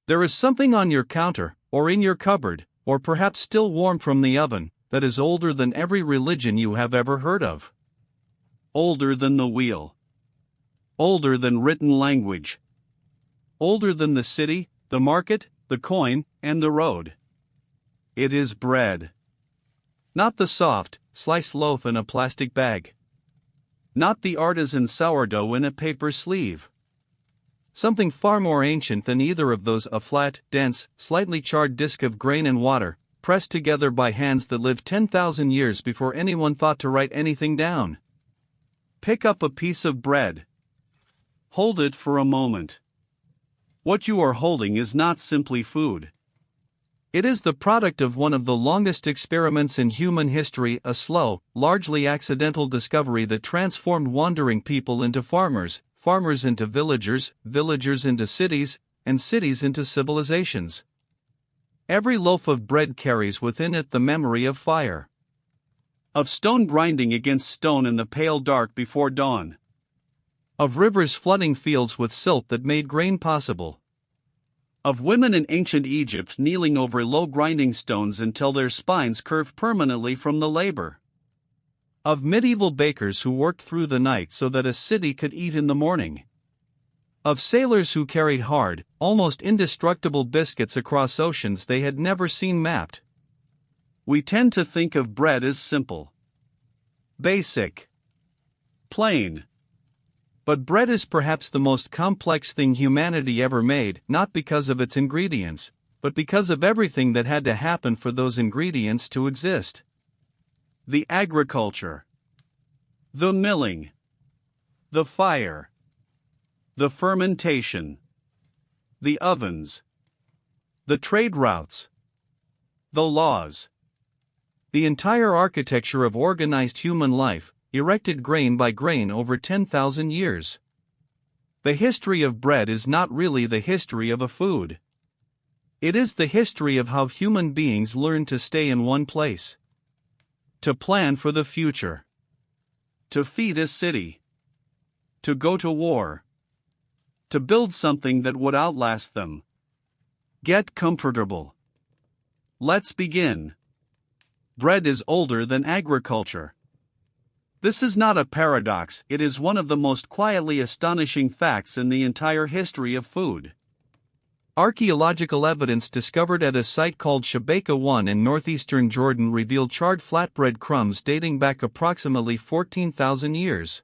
There is something on your counter, or in your cupboard, or perhaps still warm from the oven, that is older than every religion you have ever heard of. Older than the wheel. Older than written language. Older than the city, the market, the coin, and the road. It is bread. Not the soft, sliced loaf in a plastic bag. Not the artisan sourdough in a paper sleeve. Something far more ancient than either of those, a flat, dense, slightly charred disk of grain and water, pressed together by hands that lived 10,000 years before anyone thought to write anything down. Pick up a piece of bread. Hold it for a moment. What you are holding is not simply food. It is the product of one of the longest experiments in human history, a slow, largely accidental discovery that transformed wandering people into farmers, farmers into villagers, villagers into cities, and cities into civilizations. Every loaf of bread carries within it the memory of fire. Of stone grinding against stone in the pale dark before dawn. Of rivers flooding fields with silt that made grain possible. Of women in ancient Egypt kneeling over low grinding stones until their spines curved permanently from the labor. Of medieval bakers who worked through the night so that a city could eat in the morning. Of sailors who carried hard, almost indestructible biscuits across oceans they had never seen mapped. We tend to think of bread as simple, basic, plain. But bread is perhaps the most complex thing humanity ever made, not because of its ingredients, but because of everything that had to happen for those ingredients to exist. The agriculture, the milling, the fire, the fermentation, the ovens, the trade routes, the laws, the entire architecture of organized human life, erected grain by grain over 10,000 years. The history of bread is not really the history of a food. It is the history of how human beings learned to stay in one place. To plan for the future. To feed a city. To go to war. To build something that would outlast them. Get comfortable. Let's begin. Bread is older than agriculture. This is not a paradox, it is one of the most quietly astonishing facts in the entire history of food. Archaeological evidence discovered at a site called Shabaka 1 in northeastern Jordan revealed charred flatbread crumbs dating back approximately 14,000 years.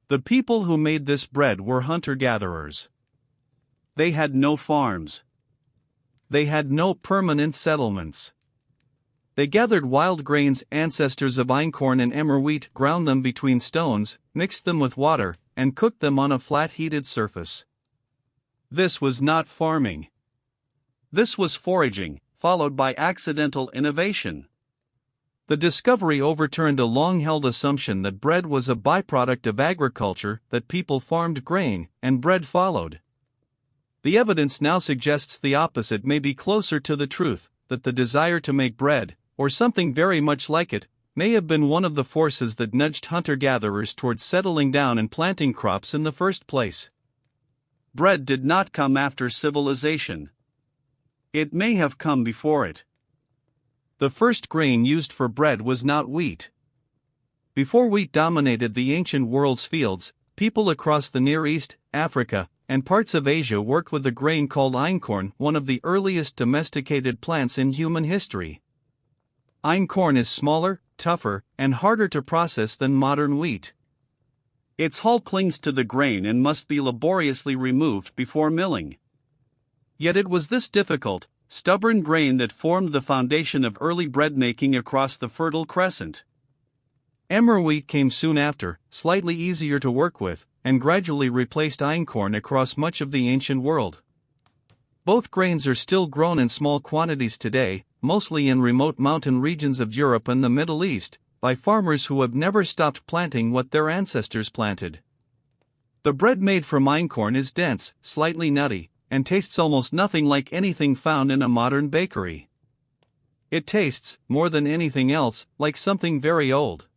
The people who made this bread were hunter-gatherers. They had no farms. They had no permanent settlements. They gathered wild grains, ancestors of einkorn and emmer wheat, ground them between stones, mixed them with water, and cooked them on a flat heated surface. This was not farming. This was foraging, followed by accidental innovation. The discovery overturned a long-held assumption that bread was a byproduct of agriculture, that people farmed grain, and bread followed. The evidence now suggests the opposite may be closer to the truth, that the desire to make bread, or something very much like it, may have been one of the forces that nudged hunter-gatherers towards settling down and planting crops in the first place. Bread did not come after civilization. It may have come before it. The first grain used for bread was not wheat. Before wheat dominated the ancient world's fields, people across the Near East, Africa, and parts of Asia worked with a grain called einkorn, one of the earliest domesticated plants in human history. Einkorn is smaller, tougher, and harder to process than modern wheat. Its hull clings to the grain and must be laboriously removed before milling. Yet it was this difficult, stubborn grain that formed the foundation of early bread making across the Fertile Crescent. Emmer wheat came soon after, slightly easier to work with, and gradually replaced einkorn across much of the ancient world. Both grains are still grown in small quantities today, mostly in remote mountain regions of Europe and the Middle East, by farmers who have never stopped planting what their ancestors planted. The bread made from einkorn is dense, slightly nutty, and tastes almost nothing like anything found in a modern bakery. It tastes, more than anything else, like something very old.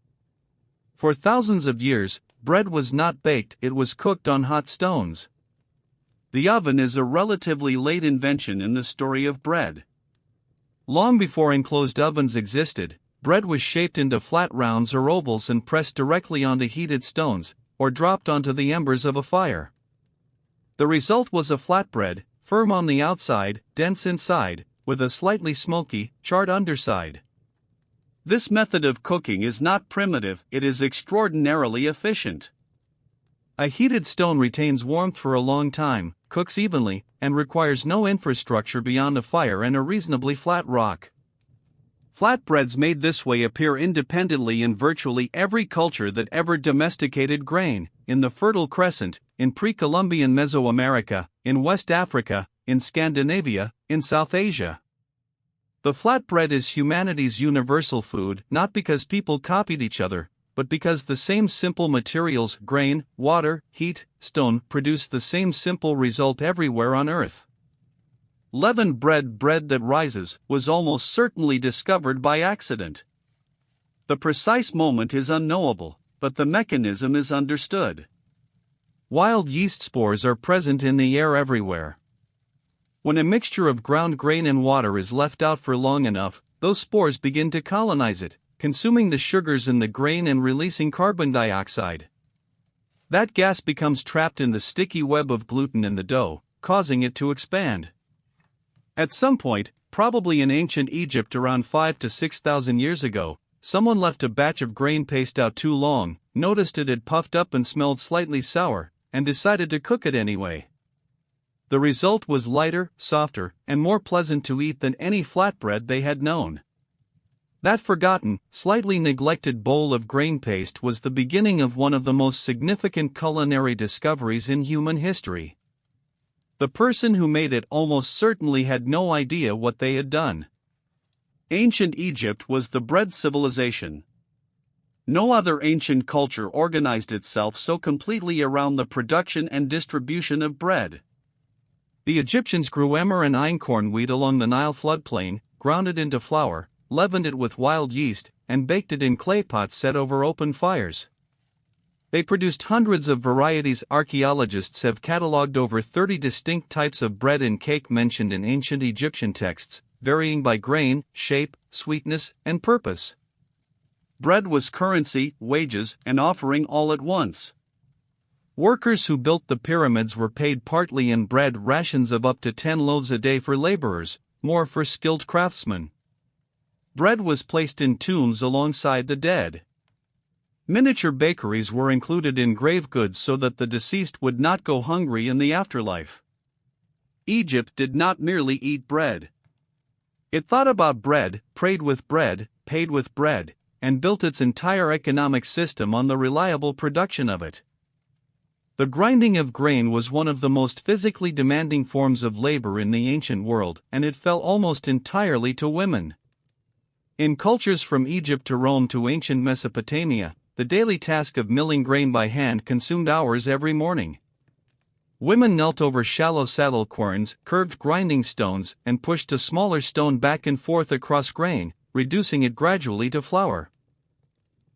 For thousands of years, bread was not baked, it was cooked on hot stones. The oven is a relatively late invention in the story of bread. Long before enclosed ovens existed, bread was shaped into flat rounds or ovals and pressed directly onto heated stones, or dropped onto the embers of a fire. The result was a flatbread, firm on the outside, dense inside, with a slightly smoky, charred underside. This method of cooking is not primitive, it is extraordinarily efficient. A heated stone retains warmth for a long time, cooks evenly, and requires no infrastructure beyond a fire and a reasonably flat rock. Flatbreads made this way appear independently in virtually every culture that ever domesticated grain, in the Fertile Crescent, in pre-Columbian Mesoamerica, in West Africa, in Scandinavia, in South Asia. The flatbread is humanity's universal food, not because people copied each other, but because the same simple materials, grain, water, heat, stone, produce the same simple result everywhere on Earth. Leavened bread, bread that rises, was almost certainly discovered by accident. The precise moment is unknowable, but the mechanism is understood. Wild yeast spores are present in the air everywhere. When a mixture of ground grain and water is left out for long enough, those spores begin to colonize it, consuming the sugars in the grain and releasing carbon dioxide. That gas becomes trapped in the sticky web of gluten in the dough, causing it to expand. At some point, probably in ancient Egypt around 5,000 to 6,000 years ago, someone left a batch of grain paste out too long, noticed it had puffed up and smelled slightly sour, and decided to cook it anyway. The result was lighter, softer, and more pleasant to eat than any flatbread they had known. That forgotten, slightly neglected bowl of grain paste was the beginning of one of the most significant culinary discoveries in human history. The person who made it almost certainly had no idea what they had done. Ancient Egypt was the bread civilization. No other ancient culture organized itself so completely around the production and distribution of bread. The Egyptians grew emmer and einkorn wheat along the Nile floodplain, ground it into flour, leavened it with wild yeast, and baked it in clay pots set over open fires. They produced hundreds of varieties. Archaeologists have catalogued over 30 distinct types of bread and cake mentioned in ancient Egyptian texts, varying by grain, shape, sweetness, and purpose. Bread was currency, wages, and offering all at once. Workers who built the pyramids were paid partly in bread, rations of up to 10 loaves a day for laborers, more for skilled craftsmen. Bread was placed in tombs alongside the dead. Miniature bakeries were included in grave goods so that the deceased would not go hungry in the afterlife. Egypt did not merely eat bread. It thought about bread, prayed with bread, paid with bread, and built its entire economic system on the reliable production of it. The grinding of grain was one of the most physically demanding forms of labor in the ancient world, and it fell almost entirely to women. In cultures from Egypt to Rome to ancient Mesopotamia, the daily task of milling grain by hand consumed hours every morning. Women knelt over shallow saddle querns, curved grinding stones, and pushed a smaller stone back and forth across grain, reducing it gradually to flour.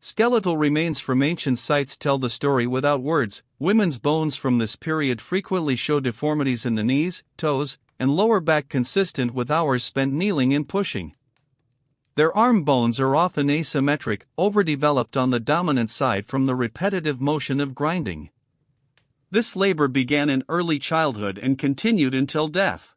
Skeletal remains from ancient sites tell the story without words. Women's bones from this period frequently show deformities in the knees, toes, and lower back consistent with hours spent kneeling and pushing. Their arm bones are often asymmetric, overdeveloped on the dominant side from the repetitive motion of grinding. This labor began in early childhood and continued until death.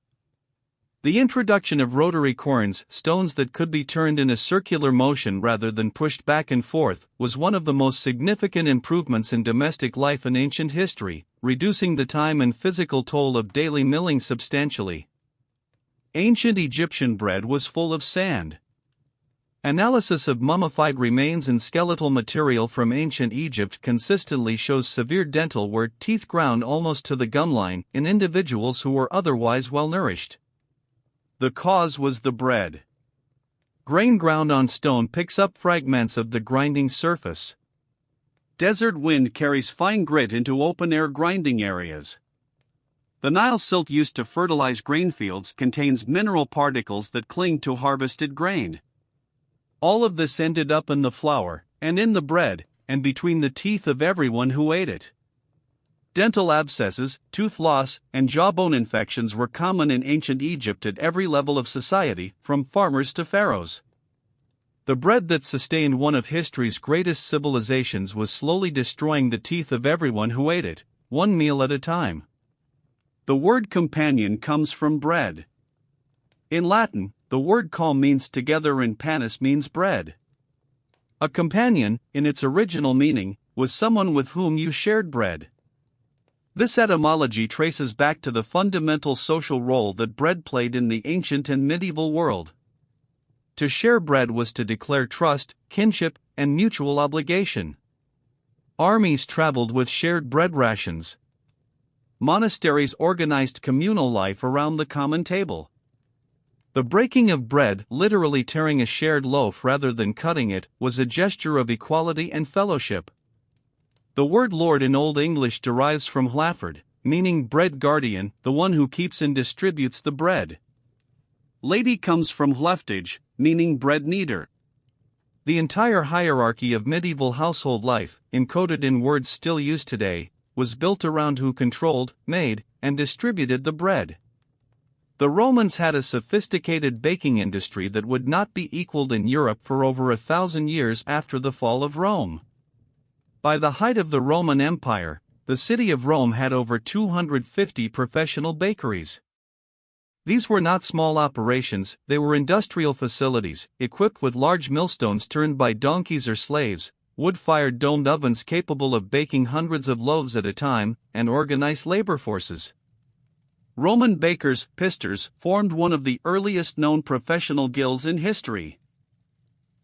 The introduction of rotary querns, stones that could be turned in a circular motion rather than pushed back and forth, was one of the most significant improvements in domestic life in ancient history, reducing the time and physical toll of daily milling substantially. Ancient Egyptian bread was full of sand. Analysis of mummified remains and skeletal material from ancient Egypt consistently shows severe dental wear, teeth ground almost to the gum line, in individuals who were otherwise well nourished. The cause was the bread. Grain ground on stone picks up fragments of the grinding surface. Desert wind carries fine grit into open-air grinding areas. The Nile silt used to fertilize grain fields contains mineral particles that cling to harvested grain. All of this ended up in the flour, and in the bread, and between the teeth of everyone who ate it. Dental abscesses, tooth loss, and jawbone infections were common in ancient Egypt at every level of society, from farmers to pharaohs. The bread that sustained one of history's greatest civilizations was slowly destroying the teeth of everyone who ate it, one meal at a time. The word companion comes from bread. In Latin, the word com means together and panis means bread. A companion, in its original meaning, was someone with whom you shared bread. This etymology traces back to the fundamental social role that bread played in the ancient and medieval world. To share bread was to declare trust, kinship, and mutual obligation. Armies traveled with shared bread rations. Monasteries organized communal life around the common table. The breaking of bread, literally tearing a shared loaf rather than cutting it, was a gesture of equality and fellowship. The word lord in Old English derives from hlaford, meaning bread guardian, the one who keeps and distributes the bread. Lady comes from hleftage, meaning bread kneader. The entire hierarchy of medieval household life, encoded in words still used today, was built around who controlled, made, and distributed the bread. The Romans had a sophisticated baking industry that would not be equaled in Europe for over 1,000 years after the fall of Rome. By the height of the Roman Empire, the city of Rome had over 250 professional bakeries. These were not small operations, they were industrial facilities, equipped with large millstones turned by donkeys or slaves, wood-fired domed ovens capable of baking hundreds of loaves at a time, and organized labor forces. Roman bakers, pisters, formed one of the earliest known professional guilds in history.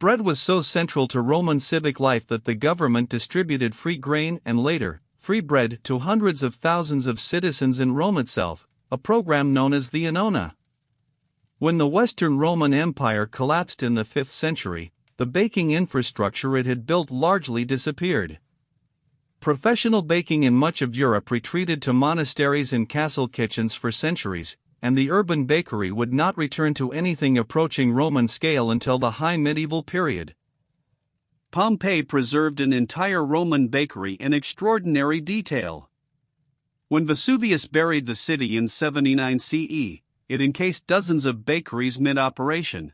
Bread was so central to Roman civic life that the government distributed free grain and later, free bread to hundreds of thousands of citizens in Rome itself, a program known as the Annona. When the Western Roman Empire collapsed in the 5th century, the baking infrastructure it had built largely disappeared. Professional baking in much of Europe retreated to monasteries and castle kitchens for centuries, and the urban bakery would not return to anything approaching Roman scale until the High Medieval period. Pompeii preserved an entire Roman bakery in extraordinary detail. When Vesuvius buried the city in 79 CE, it encased dozens of bakeries mid-operation.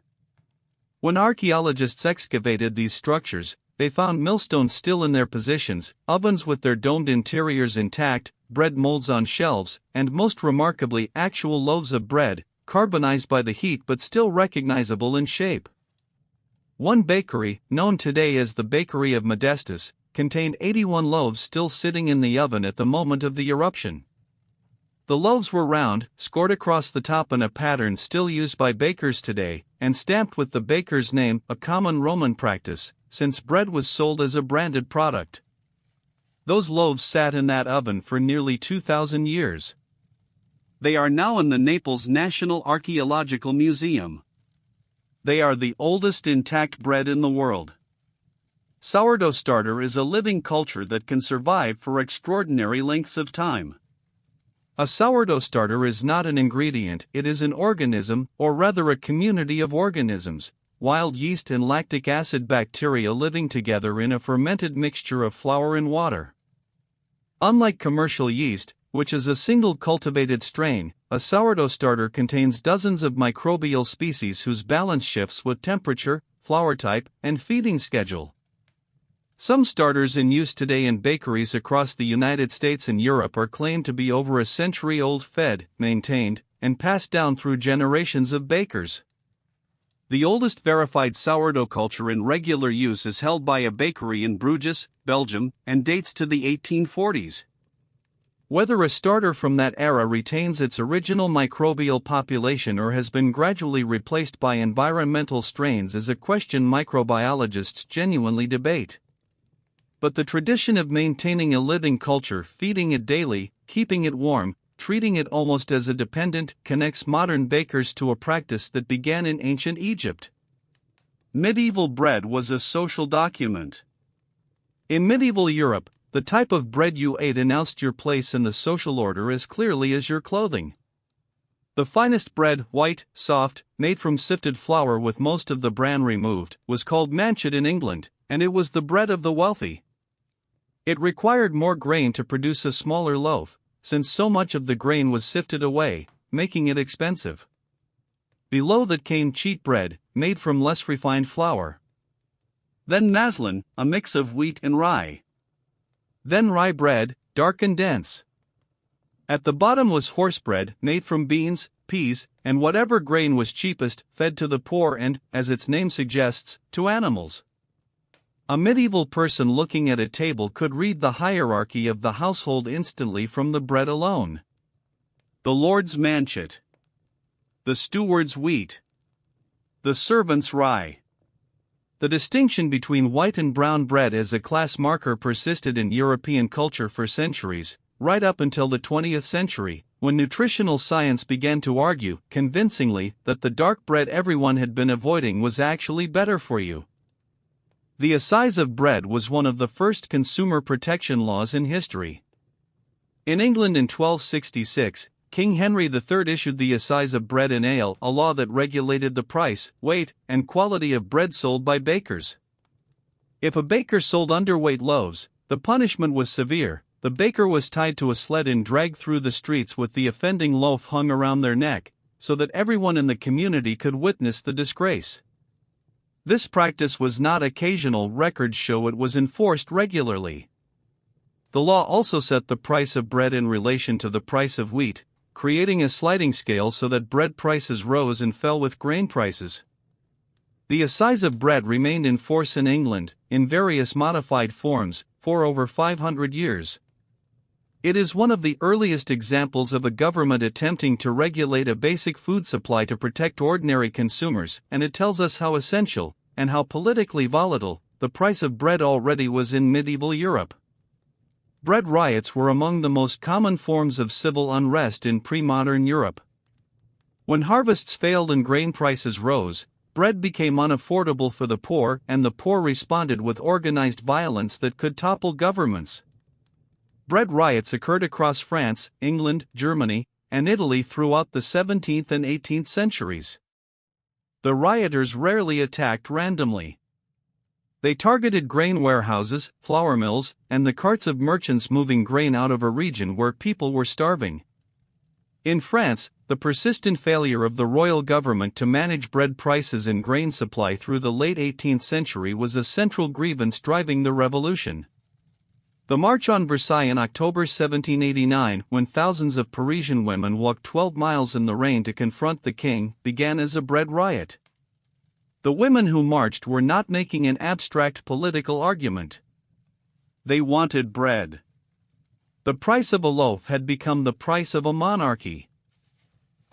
When archaeologists excavated these structures, they found millstones still in their positions, ovens with their domed interiors intact, bread molds on shelves, and most remarkably actual loaves of bread, carbonized by the heat but still recognizable in shape. One bakery, known today as the Bakery of Modestus, contained 81 loaves still sitting in the oven at the moment of the eruption. The loaves were round, scored across the top in a pattern still used by bakers today, and stamped with the baker's name, a common Roman practice, since bread was sold as a branded product. Those loaves sat in that oven for nearly 2,000 years. They are now in the Naples National Archaeological Museum. They are the oldest intact bread in the world. Sourdough starter is a living culture that can survive for extraordinary lengths of time. A sourdough starter is not an ingredient, it is an organism, or rather a community of organisms, wild yeast and lactic acid bacteria living together in a fermented mixture of flour and water. Unlike commercial yeast, which is a single cultivated strain, a sourdough starter contains dozens of microbial species whose balance shifts with temperature, flour type, and feeding schedule. Some starters in use today in bakeries across the United States and Europe are claimed to be over a century old, fed, maintained, and passed down through generations of bakers. The oldest verified sourdough culture in regular use is held by a bakery in Bruges, Belgium, and dates to the 1840s. Whether a starter from that era retains its original microbial population or has been gradually replaced by environmental strains is a question microbiologists genuinely debate. But the tradition of maintaining a living culture, feeding it daily, keeping it warm, treating it almost as a dependent, connects modern bakers to a practice that began in ancient Egypt. Medieval bread was a social document. In medieval Europe, the type of bread you ate announced your place in the social order as clearly as your clothing. The finest bread, white, soft, made from sifted flour with most of the bran removed, was called manchet in England, and it was the bread of the wealthy. It required more grain to produce a smaller loaf, since so much of the grain was sifted away, making it expensive. Below that came cheat bread, made from less refined flour. Then maslin, a mix of wheat and rye. Then rye bread, dark and dense. At the bottom was horse bread, made from beans, peas, and whatever grain was cheapest, fed to the poor and, as its name suggests, to animals. A medieval person looking at a table could read the hierarchy of the household instantly from the bread alone. The lord's manchet. The steward's wheat. The servant's rye. The distinction between white and brown bread as a class marker persisted in European culture for centuries, right up until the 20th century, when nutritional science began to argue convincingly that the dark bread everyone had been avoiding was actually better for you. The assize of bread was one of the first consumer protection laws in history. In England in 1266, King Henry III issued the assize of bread and ale, a law that regulated the price, weight, and quality of bread sold by bakers. If a baker sold underweight loaves, the punishment was severe. The baker was tied to a sled and dragged through the streets with the offending loaf hung around their neck, so that everyone in the community could witness the disgrace. This practice was not occasional, records show it was enforced regularly. The law also set the price of bread in relation to the price of wheat, creating a sliding scale so that bread prices rose and fell with grain prices. The assize of bread remained in force in England, in various modified forms, for over 500 years. It is one of the earliest examples of a government attempting to regulate a basic food supply to protect ordinary consumers, and it tells us how essential, and how politically volatile, the price of bread already was in medieval Europe. Bread riots were among the most common forms of civil unrest in pre-modern Europe. When harvests failed and grain prices rose, bread became unaffordable for the poor, and the poor responded with organized violence that could topple governments. Bread riots occurred across France, England, Germany, and Italy throughout the 17th and 18th centuries. The rioters rarely attacked randomly. They targeted grain warehouses, flour mills, and the carts of merchants moving grain out of a region where people were starving. In France, the persistent failure of the royal government to manage bread prices and grain supply through the late 18th century was a central grievance driving the revolution. The March on Versailles in October 1789, when thousands of Parisian women walked 12 miles in the rain to confront the king, began as a bread riot. The women who marched were not making an abstract political argument. They wanted bread. The price of a loaf had become the price of a monarchy.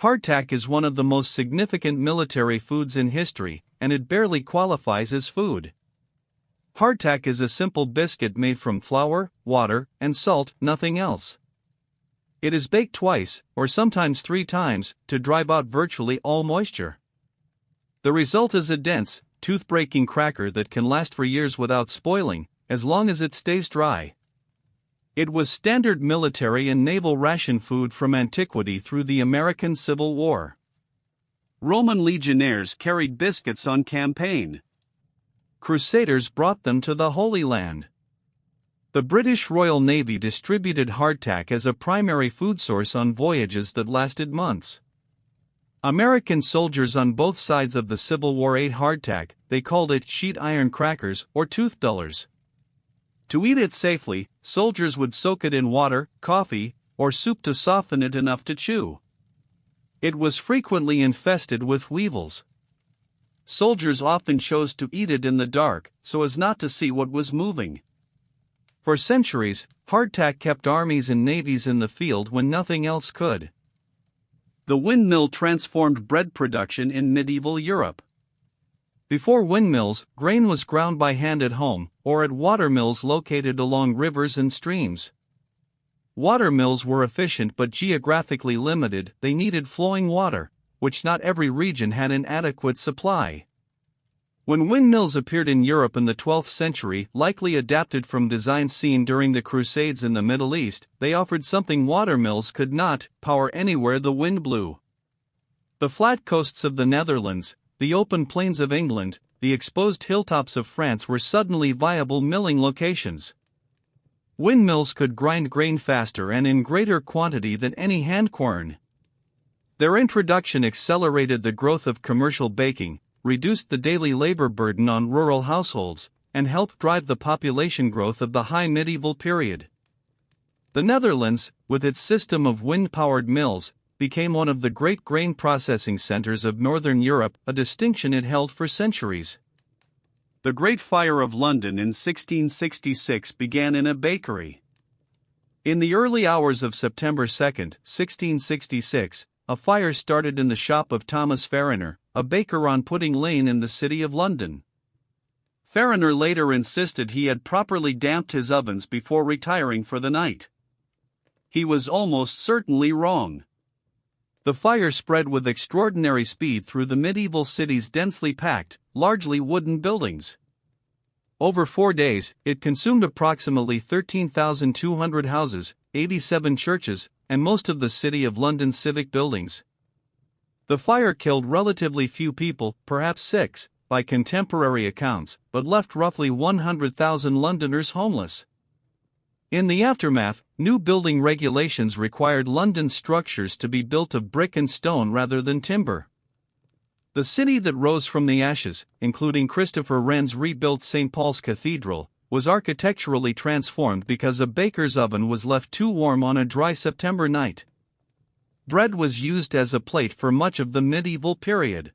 Hardtack is one of the most significant military foods in history, and it barely qualifies as food. Hardtack is a simple biscuit made from flour, water, and salt, nothing else. It is baked twice, or sometimes 3 times, to drive out virtually all moisture. The result is a dense, tooth-breaking cracker that can last for years without spoiling, as long as it stays dry. It was standard military and naval ration food from antiquity through the American Civil War. Roman legionnaires carried biscuits on campaign. Crusaders brought them to the Holy Land. The British Royal Navy distributed hardtack as a primary food source on voyages that lasted months. American soldiers on both sides of the Civil War ate hardtack. They called it sheet iron crackers or tooth dullers. To eat it safely, soldiers would soak it in water, coffee, or soup to soften it enough to chew. It was frequently infested with weevils. Soldiers often chose to eat it in the dark, so as not to see what was moving. For centuries, hardtack kept armies and navies in the field when nothing else could. The windmill transformed bread production in medieval Europe. Before windmills, grain was ground by hand at home, or at watermills located along rivers and streams. Watermills were efficient but geographically limited. They needed flowing water, which not every region had an adequate supply. When windmills appeared in Europe in the 12th century, likely adapted from designs seen during the Crusades in the Middle East, they offered something watermills could not: power anywhere the wind blew. The flat coasts of the Netherlands, the open plains of England, the exposed hilltops of France were suddenly viable milling locations. Windmills could grind grain faster and in greater quantity than any hand quern. Their introduction accelerated the growth of commercial baking, reduced the daily labor burden on rural households, and helped drive the population growth of the high medieval period. The Netherlands, with its system of wind-powered mills, became one of the great grain processing centers of Northern Europe, a distinction it held for centuries. The Great Fire of London in 1666 began in a bakery. In the early hours of September 2, 1666, a fire started in the shop of Thomas Fariner, a baker on Pudding Lane in the city of London. Fariner later insisted he had properly damped his ovens before retiring for the night. He was almost certainly wrong. The fire spread with extraordinary speed through the medieval city's densely packed, largely wooden buildings. Over 4 days, it consumed approximately 13,200 houses, 87 churches, and most of the City of London's civic buildings. The fire killed relatively few people, perhaps 6, by contemporary accounts, but left roughly 100,000 Londoners homeless. In the aftermath, new building regulations required London's structures to be built of brick and stone rather than timber. The city that rose from the ashes, including Christopher Wren's rebuilt St. Paul's Cathedral, was architecturally transformed because a baker's oven was left too warm on a dry September night. Bread was used as a plate for much of the medieval period.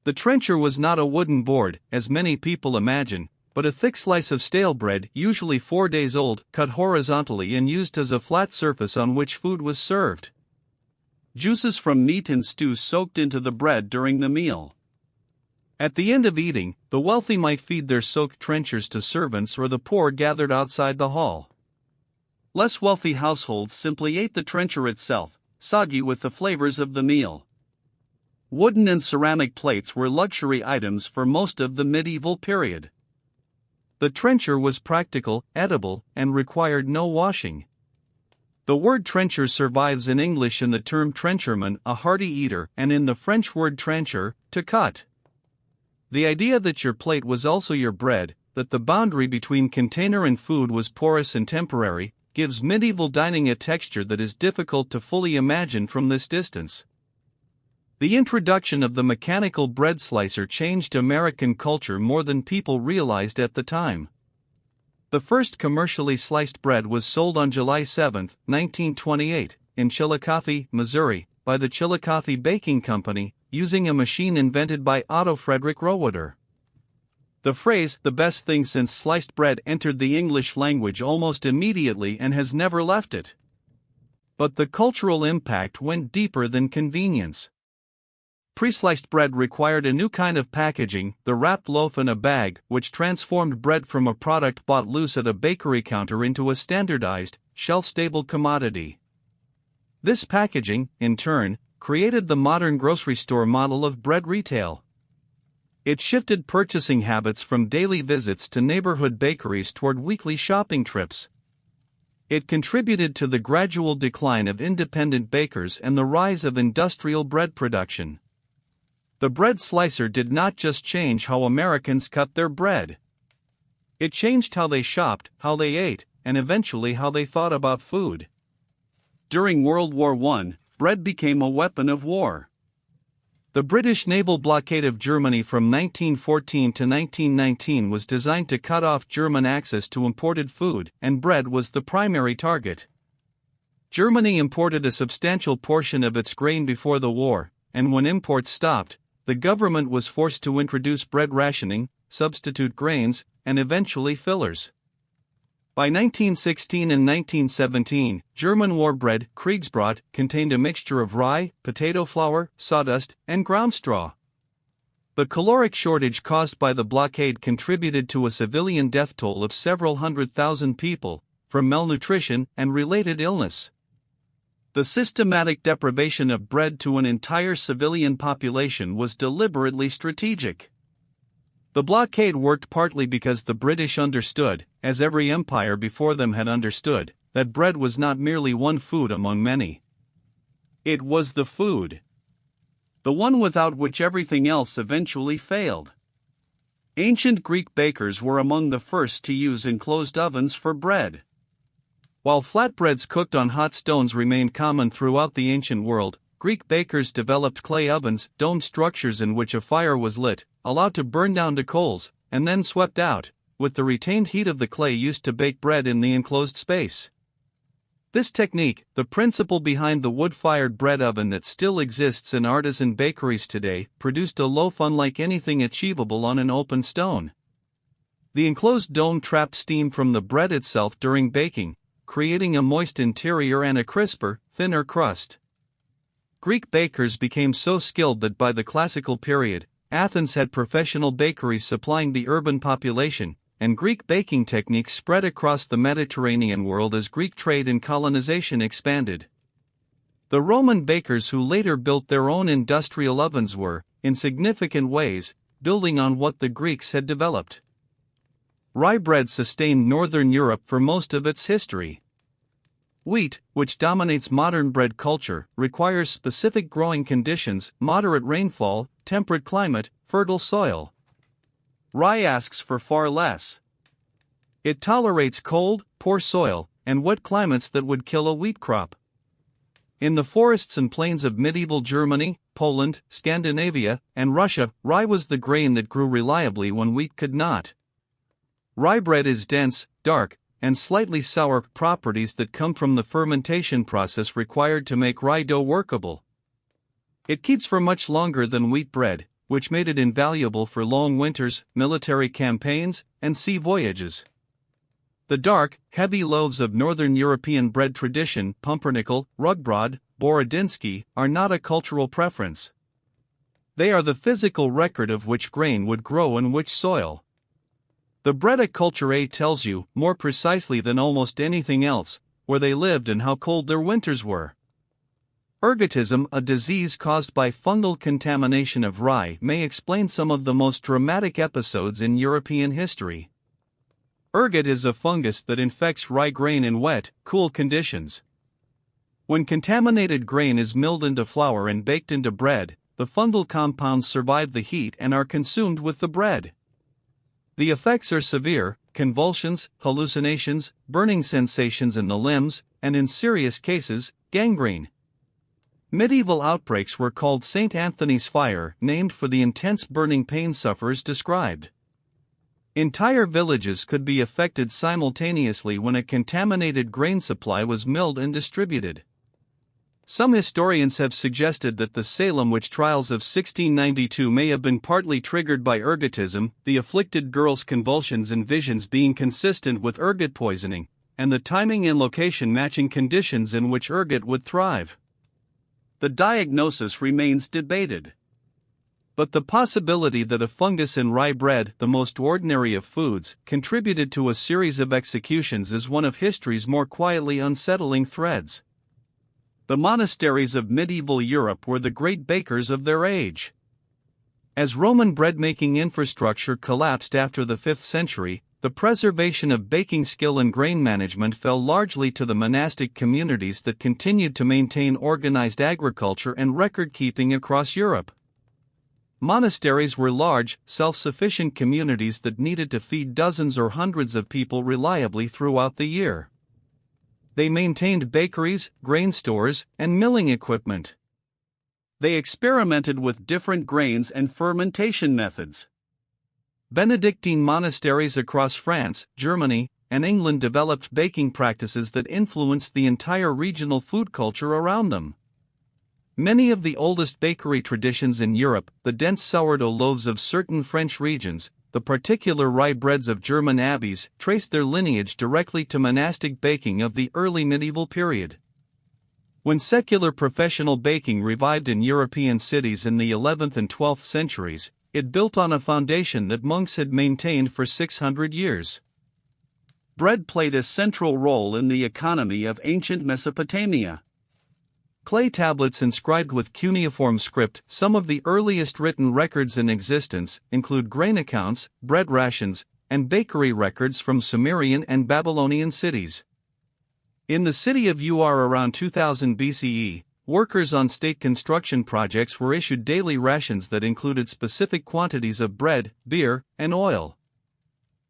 The trencher was not a wooden board, as many people imagine, but a thick slice of stale bread, usually 4 days old, cut horizontally and used as a flat surface on which food was served. Juices from meat and stew soaked into the bread during the meal. At the end of eating, the wealthy might feed their soaked trenchers to servants or the poor gathered outside the hall. Less wealthy households simply ate the trencher itself, soggy with the flavors of the meal. Wooden and ceramic plates were luxury items for most of the medieval period. The trencher was practical, edible, and required no washing. The word trencher survives in English in the term trencherman, a hearty eater, and in the French word trancher, to cut. The idea that your plate was also your bread, that the boundary between container and food was porous and temporary, gives medieval dining a texture that is difficult to fully imagine from this distance. The introduction of the mechanical bread slicer changed American culture more than people realized at the time. The first commercially sliced bread was sold on July 7, 1928, in Chillicothe, Missouri, by the Chillicothe Baking Company, using a machine invented by Otto Frederick Rohwedder. The phrase, "the best thing since sliced bread," entered the English language almost immediately and has never left it. But the cultural impact went deeper than convenience. Pre-sliced bread required a new kind of packaging, the wrapped loaf in a bag, which transformed bread from a product bought loose at a bakery counter into a standardized, shelf-stable commodity. This packaging, in turn, created the modern grocery store model of bread retail. It shifted purchasing habits from daily visits to neighborhood bakeries toward weekly shopping trips. It contributed to the gradual decline of independent bakers and the rise of industrial bread production. The bread slicer did not just change how Americans cut their bread. It changed how they shopped, how they ate, and eventually how they thought about food. During World War I, bread became a weapon of war. The British naval blockade of Germany from 1914 to 1919 was designed to cut off German access to imported food, and bread was the primary target. Germany imported a substantial portion of its grain before the war, and when imports stopped, the government was forced to introduce bread rationing, substitute grains, and eventually fillers. By 1916 and 1917, German war bread, Kriegsbrot, contained a mixture of rye, potato flour, sawdust, and ground straw. The caloric shortage caused by the blockade contributed to a civilian death toll of several 100,000 people, from malnutrition and related illness. The systematic deprivation of bread to an entire civilian population was deliberately strategic. The blockade worked partly because the British understood, as every empire before them had understood, that bread was not merely one food among many. It was the food. The one without which everything else eventually failed. Ancient Greek bakers were among the first to use enclosed ovens for bread. While flatbreads cooked on hot stones remained common throughout the ancient world, Greek bakers developed clay ovens, domed structures in which a fire was lit, allowed to burn down to coals, and then swept out, with the retained heat of the clay used to bake bread in the enclosed space. This technique, the principle behind the wood-fired bread oven that still exists in artisan bakeries today, produced a loaf unlike anything achievable on an open stone. The enclosed dome trapped steam from the bread itself during baking, creating a moist interior and a crisper, thinner crust. Greek bakers became so skilled that by the classical period, Athens had professional bakeries supplying the urban population, and Greek baking techniques spread across the Mediterranean world as Greek trade and colonization expanded. The Roman bakers who later built their own industrial ovens were, in significant ways, building on what the Greeks had developed. Rye bread sustained northern Europe for most of its history. Wheat, which dominates modern bread culture, requires specific growing conditions, moderate rainfall, temperate climate, fertile soil. Rye asks for far less. It tolerates cold, poor soil, and wet climates that would kill a wheat crop. In the forests and plains of medieval Germany, Poland, Scandinavia, and Russia, rye was the grain that grew reliably when wheat could not. Rye bread is dense, dark, and slightly sour, properties that come from the fermentation process required to make rye dough workable. It keeps for much longer than wheat bread, which made it invaluable for long winters, military campaigns, and sea voyages. The dark, heavy loaves of Northern European bread tradition, pumpernickel, rugbrod, borodinski, are not a cultural preference. They are the physical record of which grain would grow in which soil. The bread culture tells you, more precisely than almost anything else, where they lived and how cold their winters were. Ergotism, a disease caused by fungal contamination of rye, may explain some of the most dramatic episodes in European history. Ergot is a fungus that infects rye grain in wet, cool conditions. When contaminated grain is milled into flour and baked into bread, the fungal compounds survive the heat and are consumed with the bread. The effects are severe: convulsions, hallucinations, burning sensations in the limbs, and in serious cases, gangrene. Medieval outbreaks were called St. Anthony's fire, named for the intense burning pain sufferers described. Entire villages could be affected simultaneously when a contaminated grain supply was milled and distributed. Some historians have suggested that the Salem witch trials of 1692 may have been partly triggered by ergotism, the afflicted girl's convulsions and visions being consistent with ergot poisoning, and the timing and location matching conditions in which ergot would thrive. The diagnosis remains debated. But the possibility that a fungus in rye bread, the most ordinary of foods, contributed to a series of executions is one of history's more quietly unsettling threads. The monasteries of medieval Europe were the great bakers of their age. As Roman bread-making infrastructure collapsed after the 5th century, the preservation of baking skill and grain management fell largely to the monastic communities that continued to maintain organized agriculture and record-keeping across Europe. Monasteries were large, self-sufficient communities that needed to feed dozens or hundreds of people reliably throughout the year. They maintained bakeries, grain stores, and milling equipment. They experimented with different grains and fermentation methods. Benedictine monasteries across France, Germany, and England developed baking practices that influenced the entire regional food culture around them. Many of the oldest bakery traditions in Europe, the dense sourdough loaves of certain French regions, the particular rye breads of German abbeys, traced their lineage directly to monastic baking of the early medieval period. When secular professional baking revived in European cities in the 11th and 12th centuries, it built on a foundation that monks had maintained for 600 years. Bread played a central role in the economy of ancient Mesopotamia. Clay tablets inscribed with cuneiform script, some of the earliest written records in existence, include grain accounts, bread rations, and bakery records from Sumerian and Babylonian cities. In the city of Ur around 2000 BCE, Workers on state construction projects were issued daily rations that included specific quantities of bread, beer, and oil.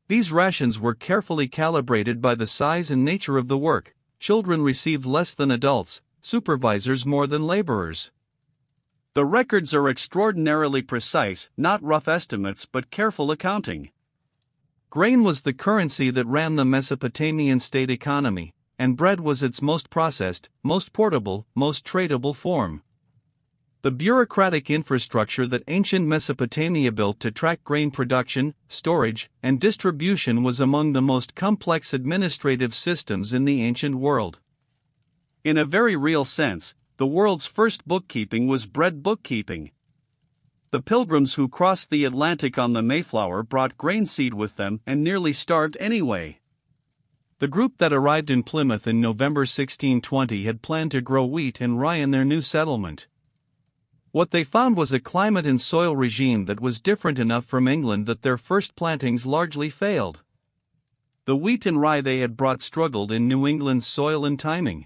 These rations were carefully calibrated by the size and nature of the work. Children received less than adults, supervisors more than laborers. The records are extraordinarily precise, not rough estimates but careful accounting. Grain was the currency that ran the Mesopotamian state economy, and bread was its most processed, most portable, most tradable form. The bureaucratic infrastructure that ancient Mesopotamia built to track grain production, storage, and distribution was among the most complex administrative systems in the ancient world. In a very real sense, the world's first bookkeeping was bread bookkeeping. The pilgrims who crossed the Atlantic on the Mayflower brought grain seed with them and nearly starved anyway. The group that arrived in Plymouth in November 1620 had planned to grow wheat and rye in their new settlement. What they found was a climate and soil regime that was different enough from England that their first plantings largely failed. The wheat and rye they had brought struggled in New England's soil and timing.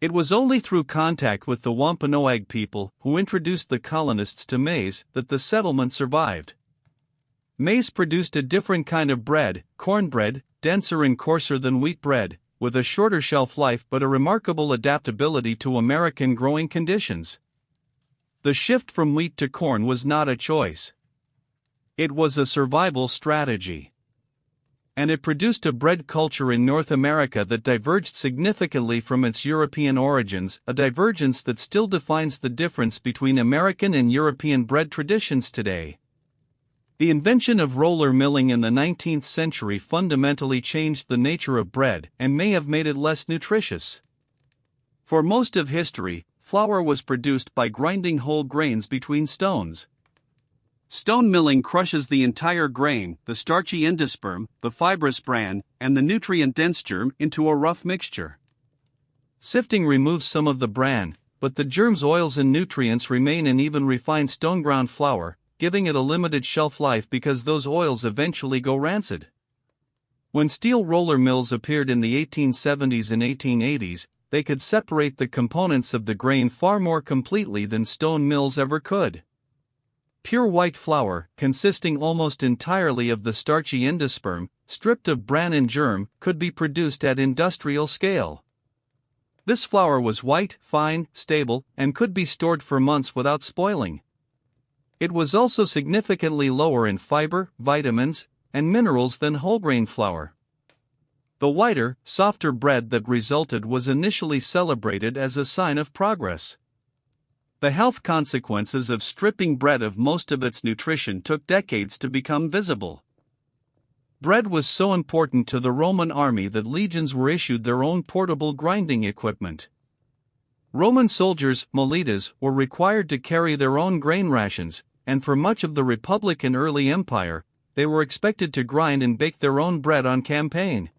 It was only through contact with the Wampanoag people, who introduced the colonists to maize, that the settlement survived. Maize produced a different kind of bread, cornbread, denser and coarser than wheat bread, with a shorter shelf life but a remarkable adaptability to American growing conditions. The shift from wheat to corn was not a choice. It was a survival strategy. And it produced a bread culture in North America that diverged significantly from its European origins, a divergence that still defines the difference between American and European bread traditions today. The invention of roller milling in the 19th century fundamentally changed the nature of bread and may have made it less nutritious. For most of history, flour was produced by grinding whole grains between stones. Stone milling crushes the entire grain, the starchy endosperm, the fibrous bran, and the nutrient-dense germ into a rough mixture. Sifting removes some of the bran, but the germ's oils and nutrients remain in even refined stone-ground flour, giving it a limited shelf life because those oils eventually go rancid. When steel roller mills appeared in the 1870s and 1880s, they could separate the components of the grain far more completely than stone mills ever could. Pure white flour, consisting almost entirely of the starchy endosperm, stripped of bran and germ, could be produced at industrial scale. This flour was white, fine, stable, and could be stored for months without spoiling. It was also significantly lower in fiber, vitamins, and minerals than whole-grain flour. The whiter, softer bread that resulted was initially celebrated as a sign of progress. The health consequences of stripping bread of most of its nutrition took decades to become visible. Bread was so important to the Roman army that legions were issued their own portable grinding equipment. Roman soldiers, milites, were required to carry their own grain rations, and for much of the Republic and early Empire, they were expected to grind and bake their own bread on campaign.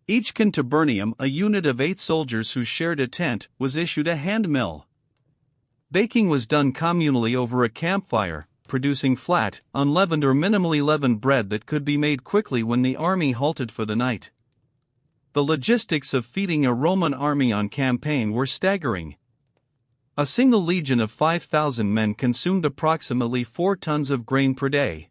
Each contubernium, a unit of 8 soldiers who shared a tent, was issued a hand mill. Baking was done communally over a campfire, producing flat, unleavened or minimally leavened bread that could be made quickly when the army halted for the night. The logistics of feeding a Roman army on campaign were staggering. A single legion of 5,000 men consumed approximately 4 tons of grain per day.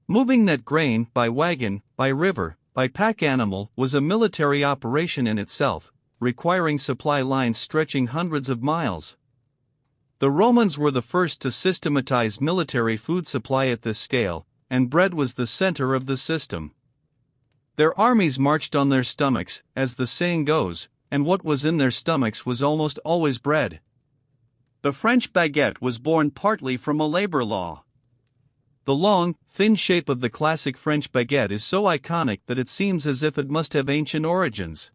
Moving that grain, by wagon, by river, by pack animal, was a military operation in itself, requiring supply lines stretching hundreds of miles. The Romans were the first to systematize military food supply at this scale, and bread was the center of the system. Their armies marched on their stomachs, as the saying goes, and what was in their stomachs was almost always bread. The French baguette was born partly from a labor law. The long, thin shape of the classic French baguette is so iconic that it seems as if it must have ancient origins.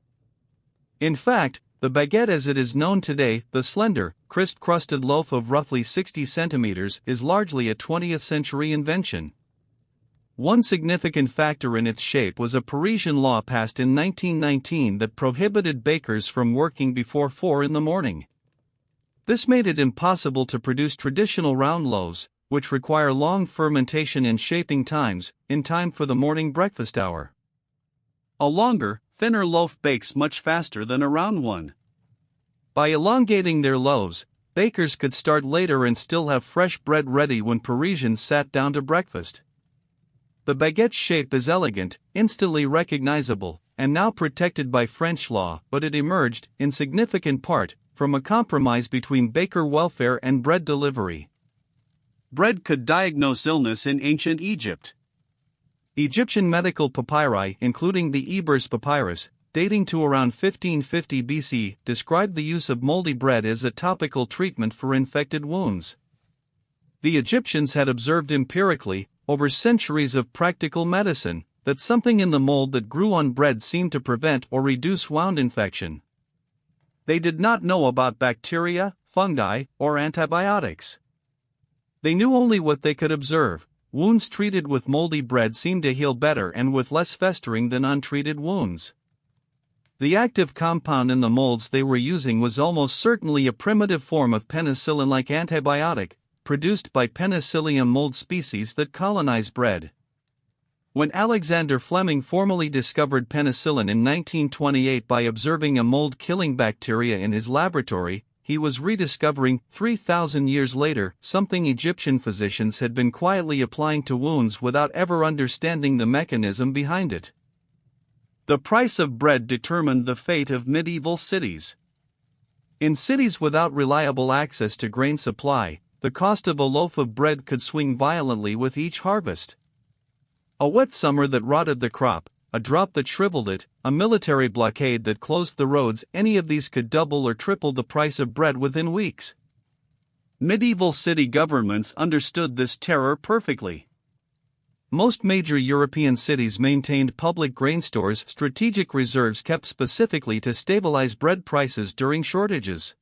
In fact, the baguette as it is known today, the slender, crisp-crusted loaf of roughly 60 centimeters, is largely a 20th century invention. One significant factor in its shape was a Parisian law passed in 1919 that prohibited bakers from working before 4 in the morning. This made it impossible to produce traditional round loaves, which require long fermentation and shaping times, in time for the morning breakfast hour. A longer, thinner loaf bakes much faster than a round one. By elongating their loaves, bakers could start later and still have fresh bread ready when Parisians sat down to breakfast. The baguette's shape is elegant, instantly recognizable, and now protected by French law, but it emerged, in significant part, from a compromise between baker welfare and bread delivery. Bread could diagnose illness in ancient Egypt. Egyptian medical papyri, including the Ebers Papyrus, dating to around 1550 BC, described the use of moldy bread as a topical treatment for infected wounds. The Egyptians had observed empirically, over centuries of practical medicine, that something in the mold that grew on bread seemed to prevent or reduce wound infection. They did not know about bacteria, fungi, or antibiotics. They knew only what they could observe. Wounds treated with moldy bread seemed to heal better and with less festering than untreated wounds. The active compound in the molds they were using was almost certainly a primitive form of penicillin-like antibiotic, produced by Penicillium mold species that colonize bread. When Alexander Fleming formally discovered penicillin in 1928 by observing a mold-killing bacteria in his laboratory, he was rediscovering, 3,000 years later, something Egyptian physicians had been quietly applying to wounds without ever understanding the mechanism behind it. The price of bread determined the fate of medieval cities. In cities without reliable access to grain supply, the cost of a loaf of bread could swing violently with each harvest. A wet summer that rotted the crop, a drought that shriveled it, a military blockade that closed the roads, any of these could double or triple the price of bread within weeks. Medieval city governments understood this terror perfectly. Most major European cities maintained public grain stores, strategic reserves kept specifically to stabilize bread prices during shortages.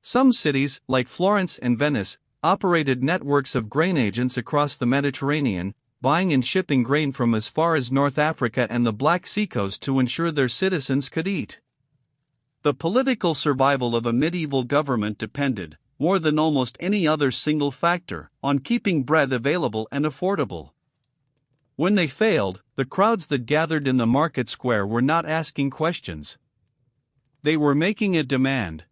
Some cities, like Florence and Venice, operated networks of grain agents across the Mediterranean, buying and shipping grain from as far as North Africa and the Black Sea coast to ensure their citizens could eat. The political survival of a medieval government depended, more than almost any other single factor, on keeping bread available and affordable. When they failed, the crowds that gathered in the market square were not asking questions. They were making a demand.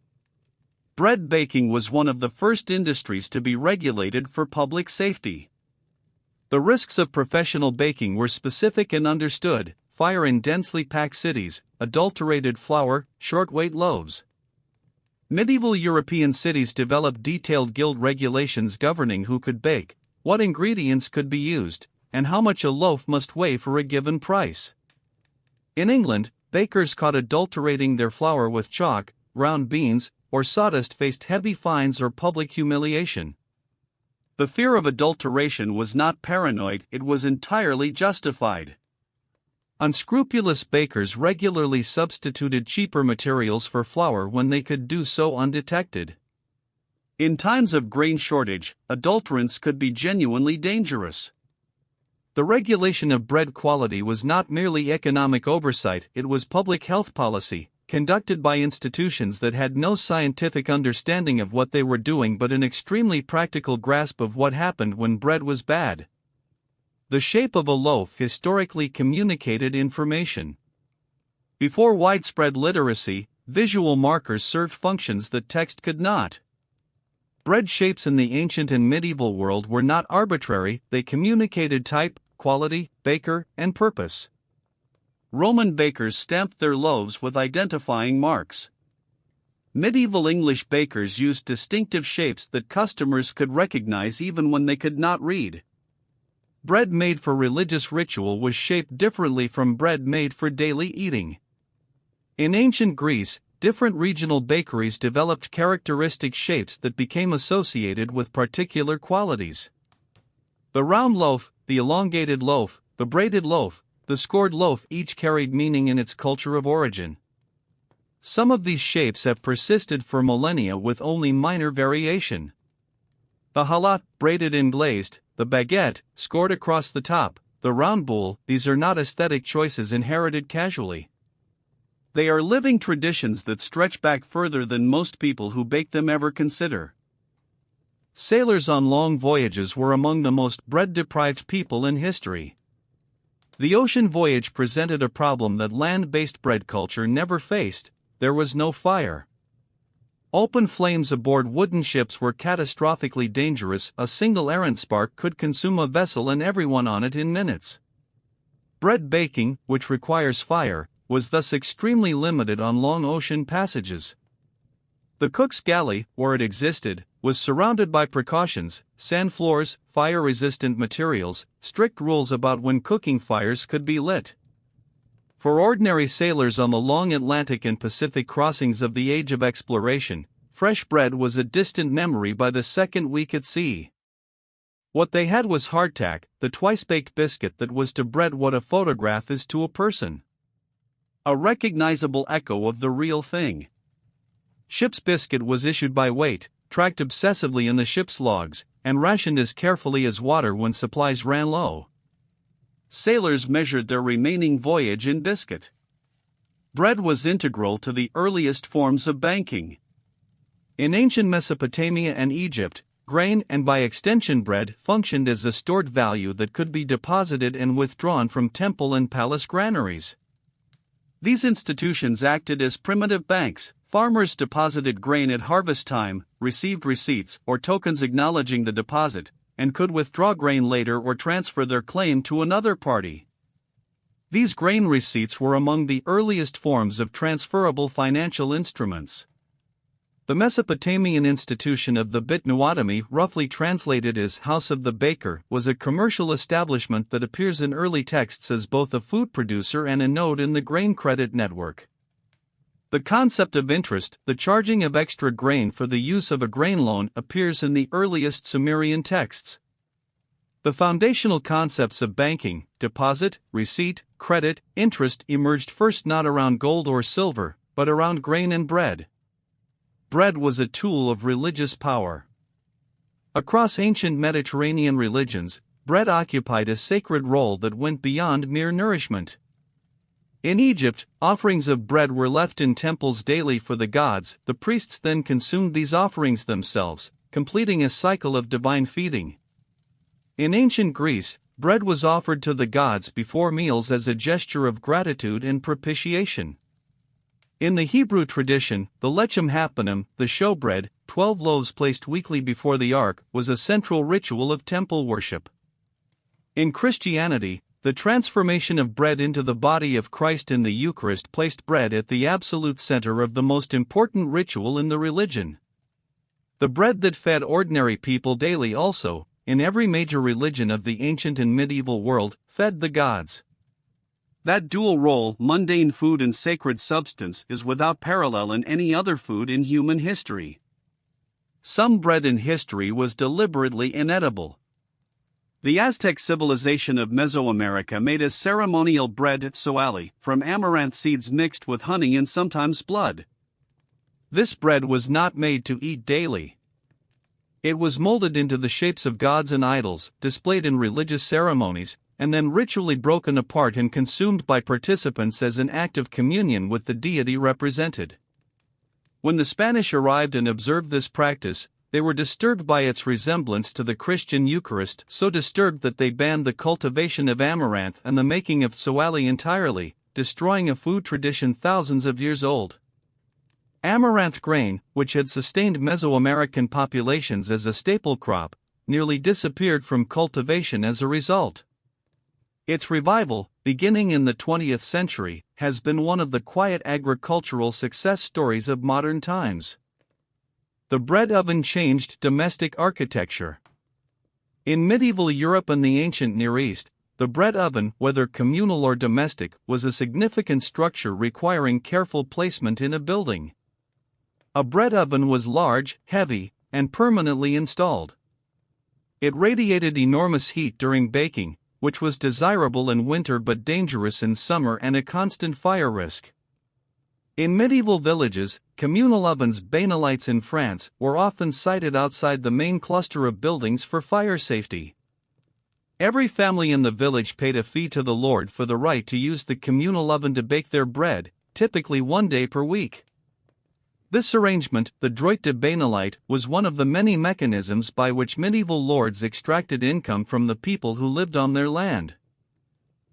Bread baking was one of the first industries to be regulated for public safety. The risks of professional baking were specific and understood: fire in densely packed cities, adulterated flour, short-weight loaves. Medieval European cities developed detailed guild regulations governing who could bake, what ingredients could be used, and how much a loaf must weigh for a given price. In England, bakers caught adulterating their flour with chalk, ground beans, or sawdust faced heavy fines or public humiliation. The fear of adulteration was not paranoid, it was entirely justified. Unscrupulous bakers regularly substituted cheaper materials for flour when they could do so undetected. In times of grain shortage, adulterants could be genuinely dangerous. The regulation of bread quality was not merely economic oversight, it was public health policy, conducted by institutions that had no scientific understanding of what they were doing but an extremely practical grasp of what happened when bread was bad. The shape of a loaf historically communicated information. Before widespread literacy, visual markers served functions that text could not. Bread shapes in the ancient and medieval world were not arbitrary, they communicated type, quality, baker, and purpose. Roman bakers stamped their loaves with identifying marks. Medieval English bakers used distinctive shapes that customers could recognize even when they could not read. Bread made for religious ritual was shaped differently from bread made for daily eating. In ancient Greece, different regional bakeries developed characteristic shapes that became associated with particular qualities. The round loaf, the elongated loaf, the braided loaf, the scored loaf each carried meaning in its culture of origin. Some of these shapes have persisted for millennia with only minor variation. The halat, braided and glazed, the baguette, scored across the top, the round boule, these are not aesthetic choices inherited casually. They are living traditions that stretch back further than most people who bake them ever consider. Sailors on long voyages were among the most bread-deprived people in history. The ocean voyage presented a problem that land-based bread culture never faced: there was no fire. Open flames aboard wooden ships were catastrophically dangerous. A single errant spark could consume a vessel and everyone on it in minutes. Bread baking, which requires fire, was thus extremely limited on long ocean passages. The cook's galley, where it existed, was surrounded by precautions: sand floors, fire-resistant materials, strict rules about when cooking fires could be lit. For ordinary sailors on the long Atlantic and Pacific crossings of the Age of Exploration, fresh bread was a distant memory by the second week at sea. What they had was hardtack, the twice-baked biscuit that was to bread what a photograph is to a person. A recognizable echo of the real thing. Ship's biscuit was issued by weight, tracked obsessively in the ship's logs, and rationed as carefully as water when supplies ran low. Sailors measured their remaining voyage in biscuit. Bread was integral to the earliest forms of banking. In ancient Mesopotamia and Egypt, grain and by extension bread functioned as a stored value that could be deposited and withdrawn from temple and palace granaries. These institutions acted as primitive banks. Farmers deposited grain at harvest time, received receipts or tokens acknowledging the deposit, and could withdraw grain later or transfer their claim to another party. These grain receipts were among the earliest forms of transferable financial instruments. The Mesopotamian institution of the Bit Nuadami, roughly translated as House of the Baker, was a commercial establishment that appears in early texts as both a food producer and a node in the grain credit network. The concept of interest, the charging of extra grain for the use of a grain loan, appears in the earliest Sumerian texts. The foundational concepts of banking, deposit, receipt, credit, interest emerged first not around gold or silver, but around grain and bread. Bread was a tool of religious power. Across ancient Mediterranean religions, bread occupied a sacred role that went beyond mere nourishment. In Egypt, offerings of bread were left in temples daily for the gods. The priests then consumed these offerings themselves, completing a cycle of divine feeding. In ancient Greece, bread was offered to the gods before meals as a gesture of gratitude and propitiation. In the Hebrew tradition, the lechem hapanim, the showbread, 12 loaves placed weekly before the ark, was a central ritual of temple worship. In Christianity, the transformation of bread into the body of Christ in the Eucharist placed bread at the absolute center of the most important ritual in the religion. The bread that fed ordinary people daily also, in every major religion of the ancient and medieval world, fed the gods. That dual role, mundane food and sacred substance, is without parallel in any other food in human history. Some bread in history was deliberately inedible. The Aztec civilization of Mesoamerica made a ceremonial bread tzoali, from amaranth seeds mixed with honey and sometimes blood. This bread was not made to eat daily. It was molded into the shapes of gods and idols, displayed in religious ceremonies, and then ritually broken apart and consumed by participants as an act of communion with the deity represented. When the Spanish arrived and observed this practice, they were disturbed by its resemblance to the Christian Eucharist, so disturbed that they banned the cultivation of amaranth and the making of tzoali entirely, destroying a food tradition thousands of years old. Amaranth grain, which had sustained Mesoamerican populations as a staple crop, nearly disappeared from cultivation as a result. Its revival, beginning in the 20th century, has been one of the quiet agricultural success stories of modern times. The bread oven changed domestic architecture. In medieval Europe and the ancient Near East, the bread oven, whether communal or domestic, was a significant structure requiring careful placement in a building. A bread oven was large, heavy, and permanently installed. It radiated enormous heat during baking, which was desirable in winter but dangerous in summer and a constant fire risk. In medieval villages, communal ovens, bainalites in France, were often sited outside the main cluster of buildings for fire safety. Every family in the village paid a fee to the lord for the right to use the communal oven to bake their bread, typically 1 day per week. This arrangement, the droit de bainalite, was one of the many mechanisms by which medieval lords extracted income from the people who lived on their land.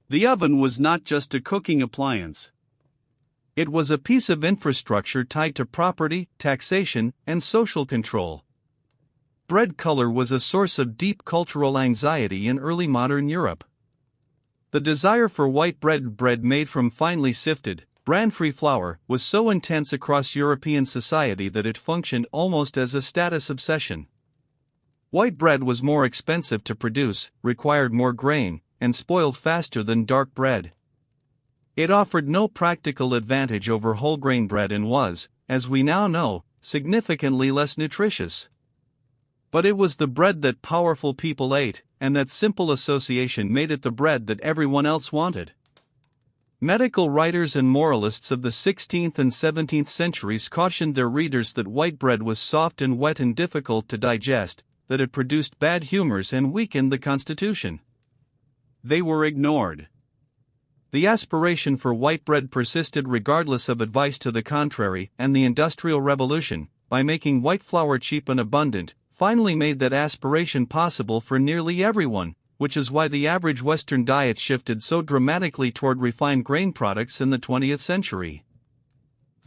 The oven was not just a cooking appliance. It was a piece of infrastructure tied to property, taxation, and social control. Bread color was a source of deep cultural anxiety in early modern Europe. The desire for white bread made from finely sifted, bran-free flour was so intense across European society that it functioned almost as a status obsession. White bread was more expensive to produce, required more grain, and spoiled faster than dark bread. It offered no practical advantage over whole grain bread and was, as we now know, significantly less nutritious. But it was the bread that powerful people ate, and that simple association made it the bread that everyone else wanted. Medical writers and moralists of the 16th and 17th centuries cautioned their readers that white bread was soft and wet and difficult to digest, that it produced bad humors and weakened the constitution. They were ignored. The aspiration for white bread persisted regardless of advice to the contrary, and the Industrial Revolution, by making white flour cheap and abundant, finally made that aspiration possible for nearly everyone, which is why the average Western diet shifted so dramatically toward refined grain products in the 20th century.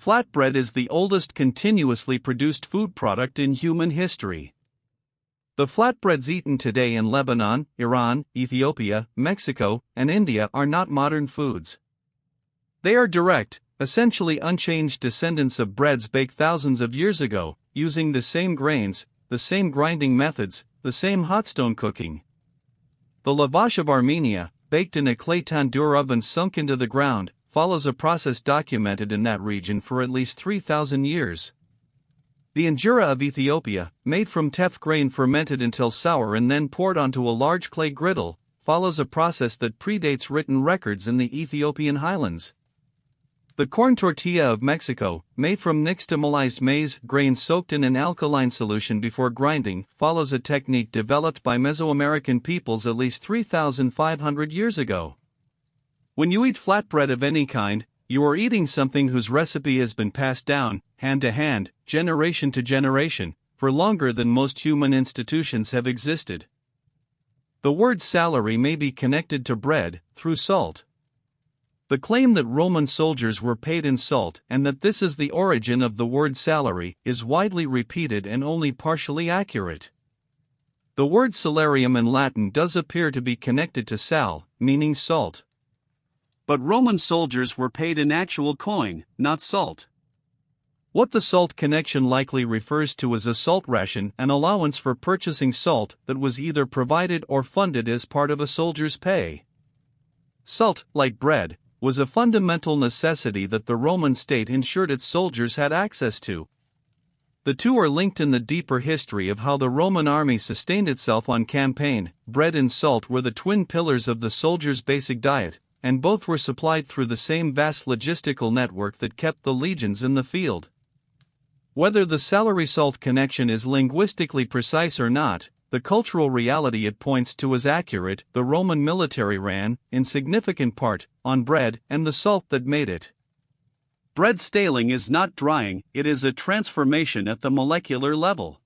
Flatbread is the oldest continuously produced food product in human history. The flatbreads eaten today in Lebanon, Iran, Ethiopia, Mexico, and India are not modern foods. They are direct, essentially unchanged descendants of breads baked thousands of years ago, using the same grains, the same grinding methods, the same hot stone cooking. The lavash of Armenia, baked in a clay tandoor oven sunk into the ground, follows a process documented in that region for at least 3,000 years. The injera of Ethiopia, made from teff grain fermented until sour and then poured onto a large clay griddle, follows a process that predates written records in the Ethiopian highlands. The corn tortilla of Mexico, made from nixtamalized maize grain soaked in an alkaline solution before grinding, follows a technique developed by Mesoamerican peoples at least 3,500 years ago. When you eat flatbread of any kind, you are eating something whose recipe has been passed down, hand to hand, generation to generation, for longer than most human institutions have existed. The word salary may be connected to bread, through salt. The claim that Roman soldiers were paid in salt and that this is the origin of the word salary is widely repeated and only partially accurate. The word salarium in Latin does appear to be connected to sal, meaning salt. But Roman soldiers were paid in actual coin, not salt. What the salt connection likely refers to is a salt ration, an allowance for purchasing salt that was either provided or funded as part of a soldier's pay. Salt, like bread, was a fundamental necessity that the Roman state ensured its soldiers had access to. The two are linked in the deeper history of how the Roman army sustained itself on campaign. Bread and salt were the twin pillars of the soldier's basic diet, and both were supplied through the same vast logistical network that kept the legions in the field. Whether the salary-salt connection is linguistically precise or not, the cultural reality it points to is accurate. The Roman military ran, in significant part, on bread and the salt that made it. Bread staling is not drying, it is a transformation at the molecular level.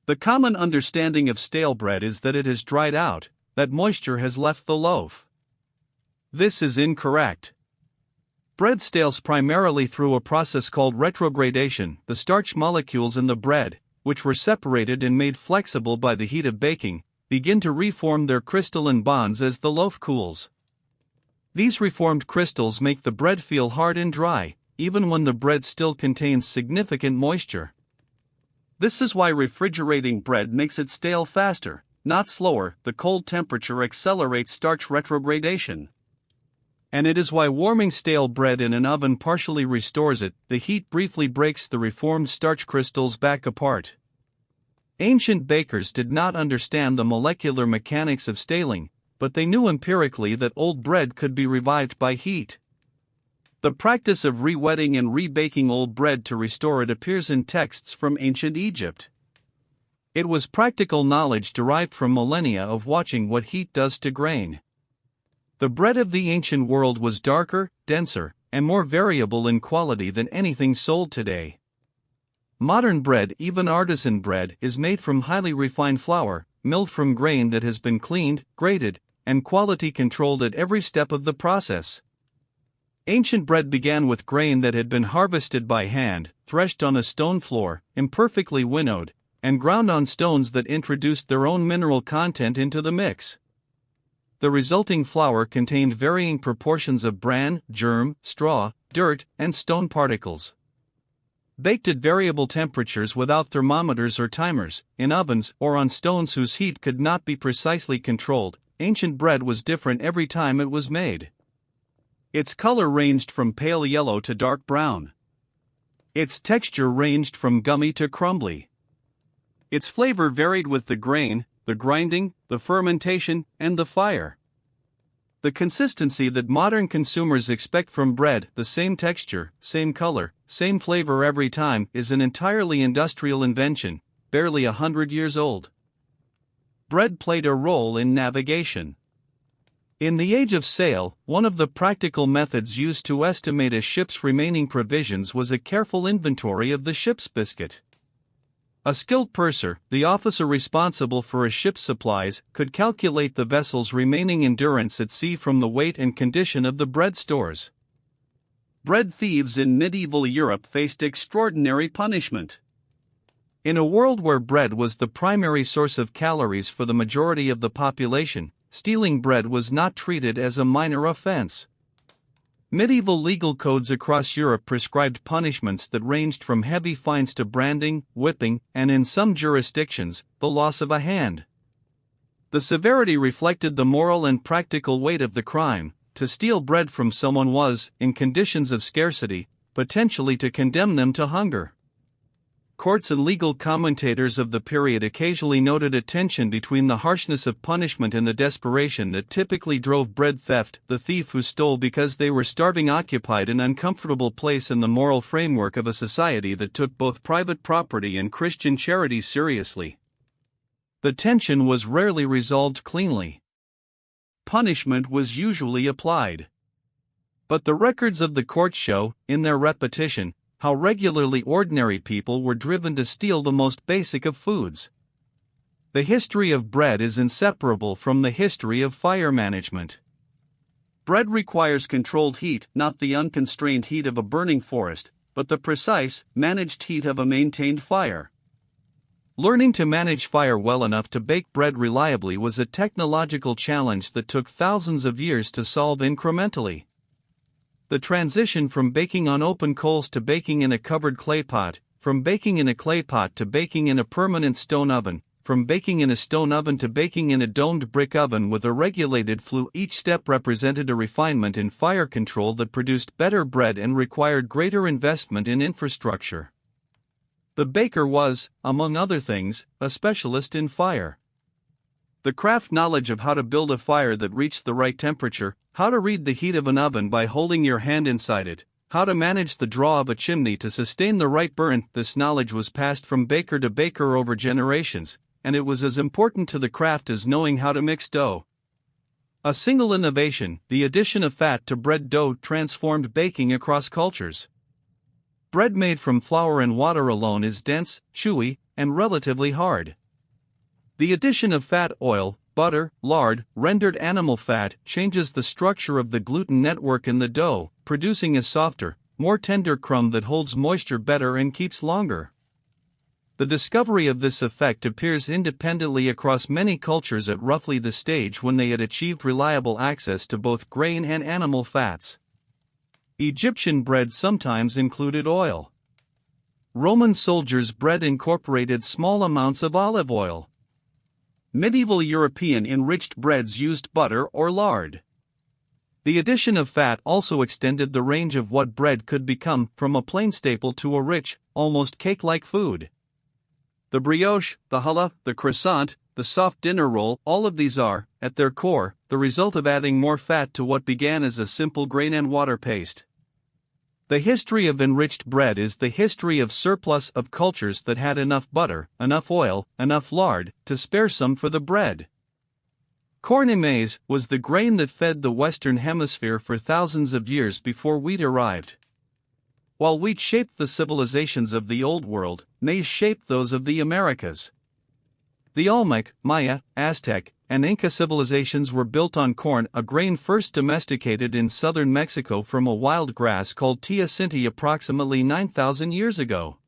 The common understanding of stale bread is that it has dried out, that moisture has left the loaf. This is incorrect. Bread stales primarily through a process called retrogradation. The starch molecules in the bread, which were separated and made flexible by the heat of baking, begin to reform their crystalline bonds as the loaf cools. These reformed crystals make the bread feel hard and dry, even when the bread still contains significant moisture. This is why refrigerating bread makes it stale faster, not slower. The cold temperature accelerates starch retrogradation. And it is why warming stale bread in an oven partially restores it. The heat briefly breaks the reformed starch crystals back apart. Ancient bakers did not understand the molecular mechanics of staling, but they knew empirically that old bread could be revived by heat. The practice of re-wetting and re-baking old bread to restore it appears in texts from ancient Egypt. It was practical knowledge derived from millennia of watching what heat does to grain. The bread of the ancient world was darker, denser, and more variable in quality than anything sold today. Modern bread, even artisan bread, is made from highly refined flour, milled from grain that has been cleaned, graded, and quality controlled at every step of the process. Ancient bread began with grain that had been harvested by hand, threshed on a stone floor, imperfectly winnowed, and ground on stones that introduced their own mineral content into the mix. The resulting flour contained varying proportions of bran, germ, straw, dirt, and stone particles. Baked at variable temperatures without thermometers or timers, in ovens or on stones whose heat could not be precisely controlled, ancient bread was different every time it was made. Its color ranged from pale yellow to dark brown. Its texture ranged from gummy to crumbly. Its flavor varied with the grain, the grinding, the fermentation, and the fire. The consistency that modern consumers expect from bread, the same texture, same color, same flavor every time, is an entirely industrial invention, barely 100 years old. Bread played a role in navigation. In the age of sail, one of the practical methods used to estimate a ship's remaining provisions was a careful inventory of the ship's biscuit. A skilled purser, the officer responsible for a ship's supplies, could calculate the vessel's remaining endurance at sea from the weight and condition of the bread stores. Bread thieves in medieval Europe faced extraordinary punishment. In a world where bread was the primary source of calories for the majority of the population, stealing bread was not treated as a minor offense. Medieval legal codes across Europe prescribed punishments that ranged from heavy fines to branding, whipping, and in some jurisdictions, the loss of a hand. The severity reflected the moral and practical weight of the crime. To steal bread from someone was, in conditions of scarcity, potentially to condemn them to hunger. Courts and legal commentators of the period occasionally noted a tension between the harshness of punishment and the desperation that typically drove bread theft. The thief who stole because they were starving occupied an uncomfortable place in the moral framework of a society that took both private property and Christian charities seriously. The tension was rarely resolved cleanly. Punishment was usually applied. But the records of the courts show, in their repetition, how regularly ordinary people were driven to steal the most basic of foods. The history of bread is inseparable from the history of fire management. Bread requires controlled heat, not the unconstrained heat of a burning forest, but the precise, managed heat of a maintained fire. Learning to manage fire well enough to bake bread reliably was a technological challenge that took thousands of years to solve incrementally. The transition from baking on open coals to baking in a covered clay pot, from baking in a clay pot to baking in a permanent stone oven, from baking in a stone oven to baking in a domed brick oven with a regulated flue, each step represented a refinement in fire control that produced better bread and required greater investment in infrastructure. The baker was, among other things, a specialist in fire. The craft knowledge of how to build a fire that reached the right temperature, how to read the heat of an oven by holding your hand inside it, how to manage the draw of a chimney to sustain the right burn, this knowledge was passed from baker to baker over generations, and it was as important to the craft as knowing how to mix dough. A single innovation, the addition of fat to bread dough, transformed baking across cultures. Bread made from flour and water alone is dense, chewy, and relatively hard. The addition of fat, oil, butter, lard, rendered animal fat changes the structure of the gluten network in the dough, producing a softer, more tender crumb that holds moisture better and keeps longer. The discovery of this effect appears independently across many cultures at roughly the stage when they had achieved reliable access to both grain and animal fats. Egyptian bread sometimes included oil. Roman soldiers' bread incorporated small amounts of olive oil. Medieval European enriched breads used butter or lard. The addition of fat also extended the range of what bread could become, from a plain staple to a rich, almost cake-like food. The brioche, the challah, the croissant, the soft dinner roll, all of these are, at their core, the result of adding more fat to what began as a simple grain and water paste. The history of enriched bread is the history of surplus of cultures that had enough butter, enough oil, enough lard, to spare some for the bread. Corn and maize was the grain that fed the Western Hemisphere for thousands of years before wheat arrived. While wheat shaped the civilizations of the Old World, maize shaped those of the Americas. The Olmec, Maya, Aztec, and Inca civilizations were built on corn, a grain first domesticated in southern Mexico from a wild grass called teosinte approximately 9,000 years ago.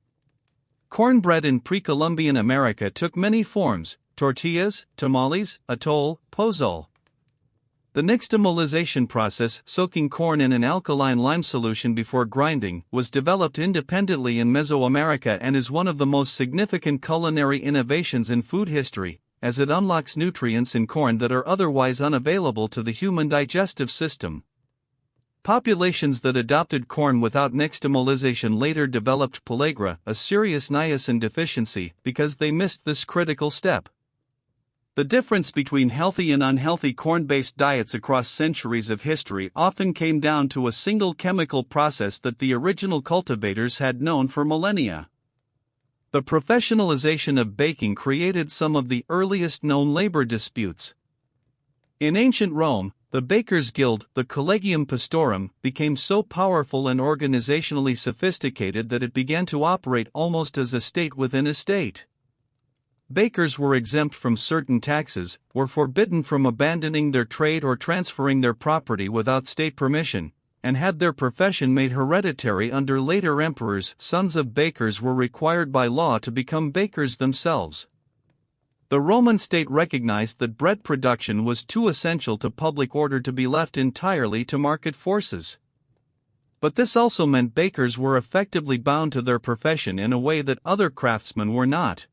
Cornbread in pre-Columbian America took many forms: tortillas, tamales, atole, pozole. The nixtamalization process, soaking corn in an alkaline lime solution before grinding, was developed independently in Mesoamerica and is one of the most significant culinary innovations in food history, as it unlocks nutrients in corn that are otherwise unavailable to the human digestive system. Populations that adopted corn without nixtamalization later developed pellagra, a serious niacin deficiency, because they missed this critical step. The difference between healthy and unhealthy corn-based diets across centuries of history often came down to a single chemical process that the original cultivators had known for millennia. The professionalization of baking created some of the earliest known labor disputes. In ancient Rome, the Bakers' Guild, the Collegium Pastorum, became so powerful and organizationally sophisticated that it began to operate almost as a state within a state. Bakers were exempt from certain taxes, were forbidden from abandoning their trade or transferring their property without state permission, and had their profession made hereditary under later emperors. Sons of bakers were required by law to become bakers themselves. The Roman state recognized that bread production was too essential to public order to be left entirely to market forces. But this also meant bakers were effectively bound to their profession in a way that other craftsmen were not.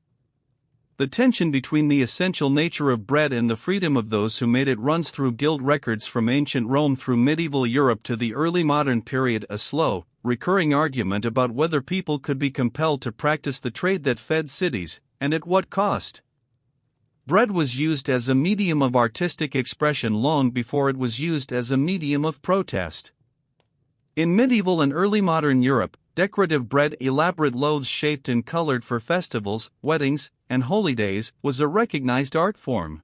The tension between the essential nature of bread and the freedom of those who made it runs through guild records from ancient Rome through medieval Europe to the early modern period, a slow, recurring argument about whether people could be compelled to practice the trade that fed cities, and at what cost. Bread was used as a medium of artistic expression long before it was used as a medium of protest. In medieval and early modern Europe, decorative bread, elaborate loaves shaped and colored for festivals, weddings, and holy days, was a recognized art form.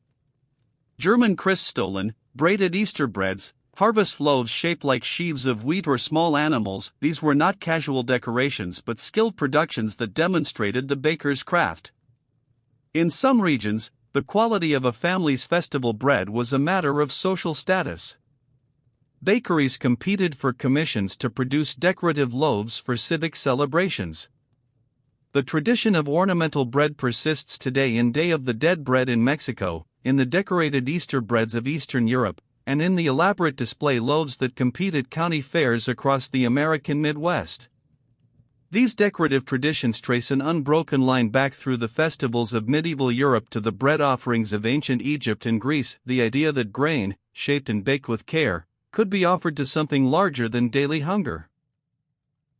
German Christstollen, braided Easter breads, harvest loaves shaped like sheaves of wheat or small animals, these were not casual decorations but skilled productions that demonstrated the baker's craft. In some regions, the quality of a family's festival bread was a matter of social status. Bakeries competed for commissions to produce decorative loaves for civic celebrations. The tradition of ornamental bread persists today in Day of the Dead bread in Mexico, in the decorated Easter breads of Eastern Europe, and in the elaborate display loaves that compete at county fairs across the American Midwest. These decorative traditions trace an unbroken line back through the festivals of medieval Europe to the bread offerings of ancient Egypt and Greece. The idea that grain, shaped and baked with care, could be offered to something larger than daily hunger.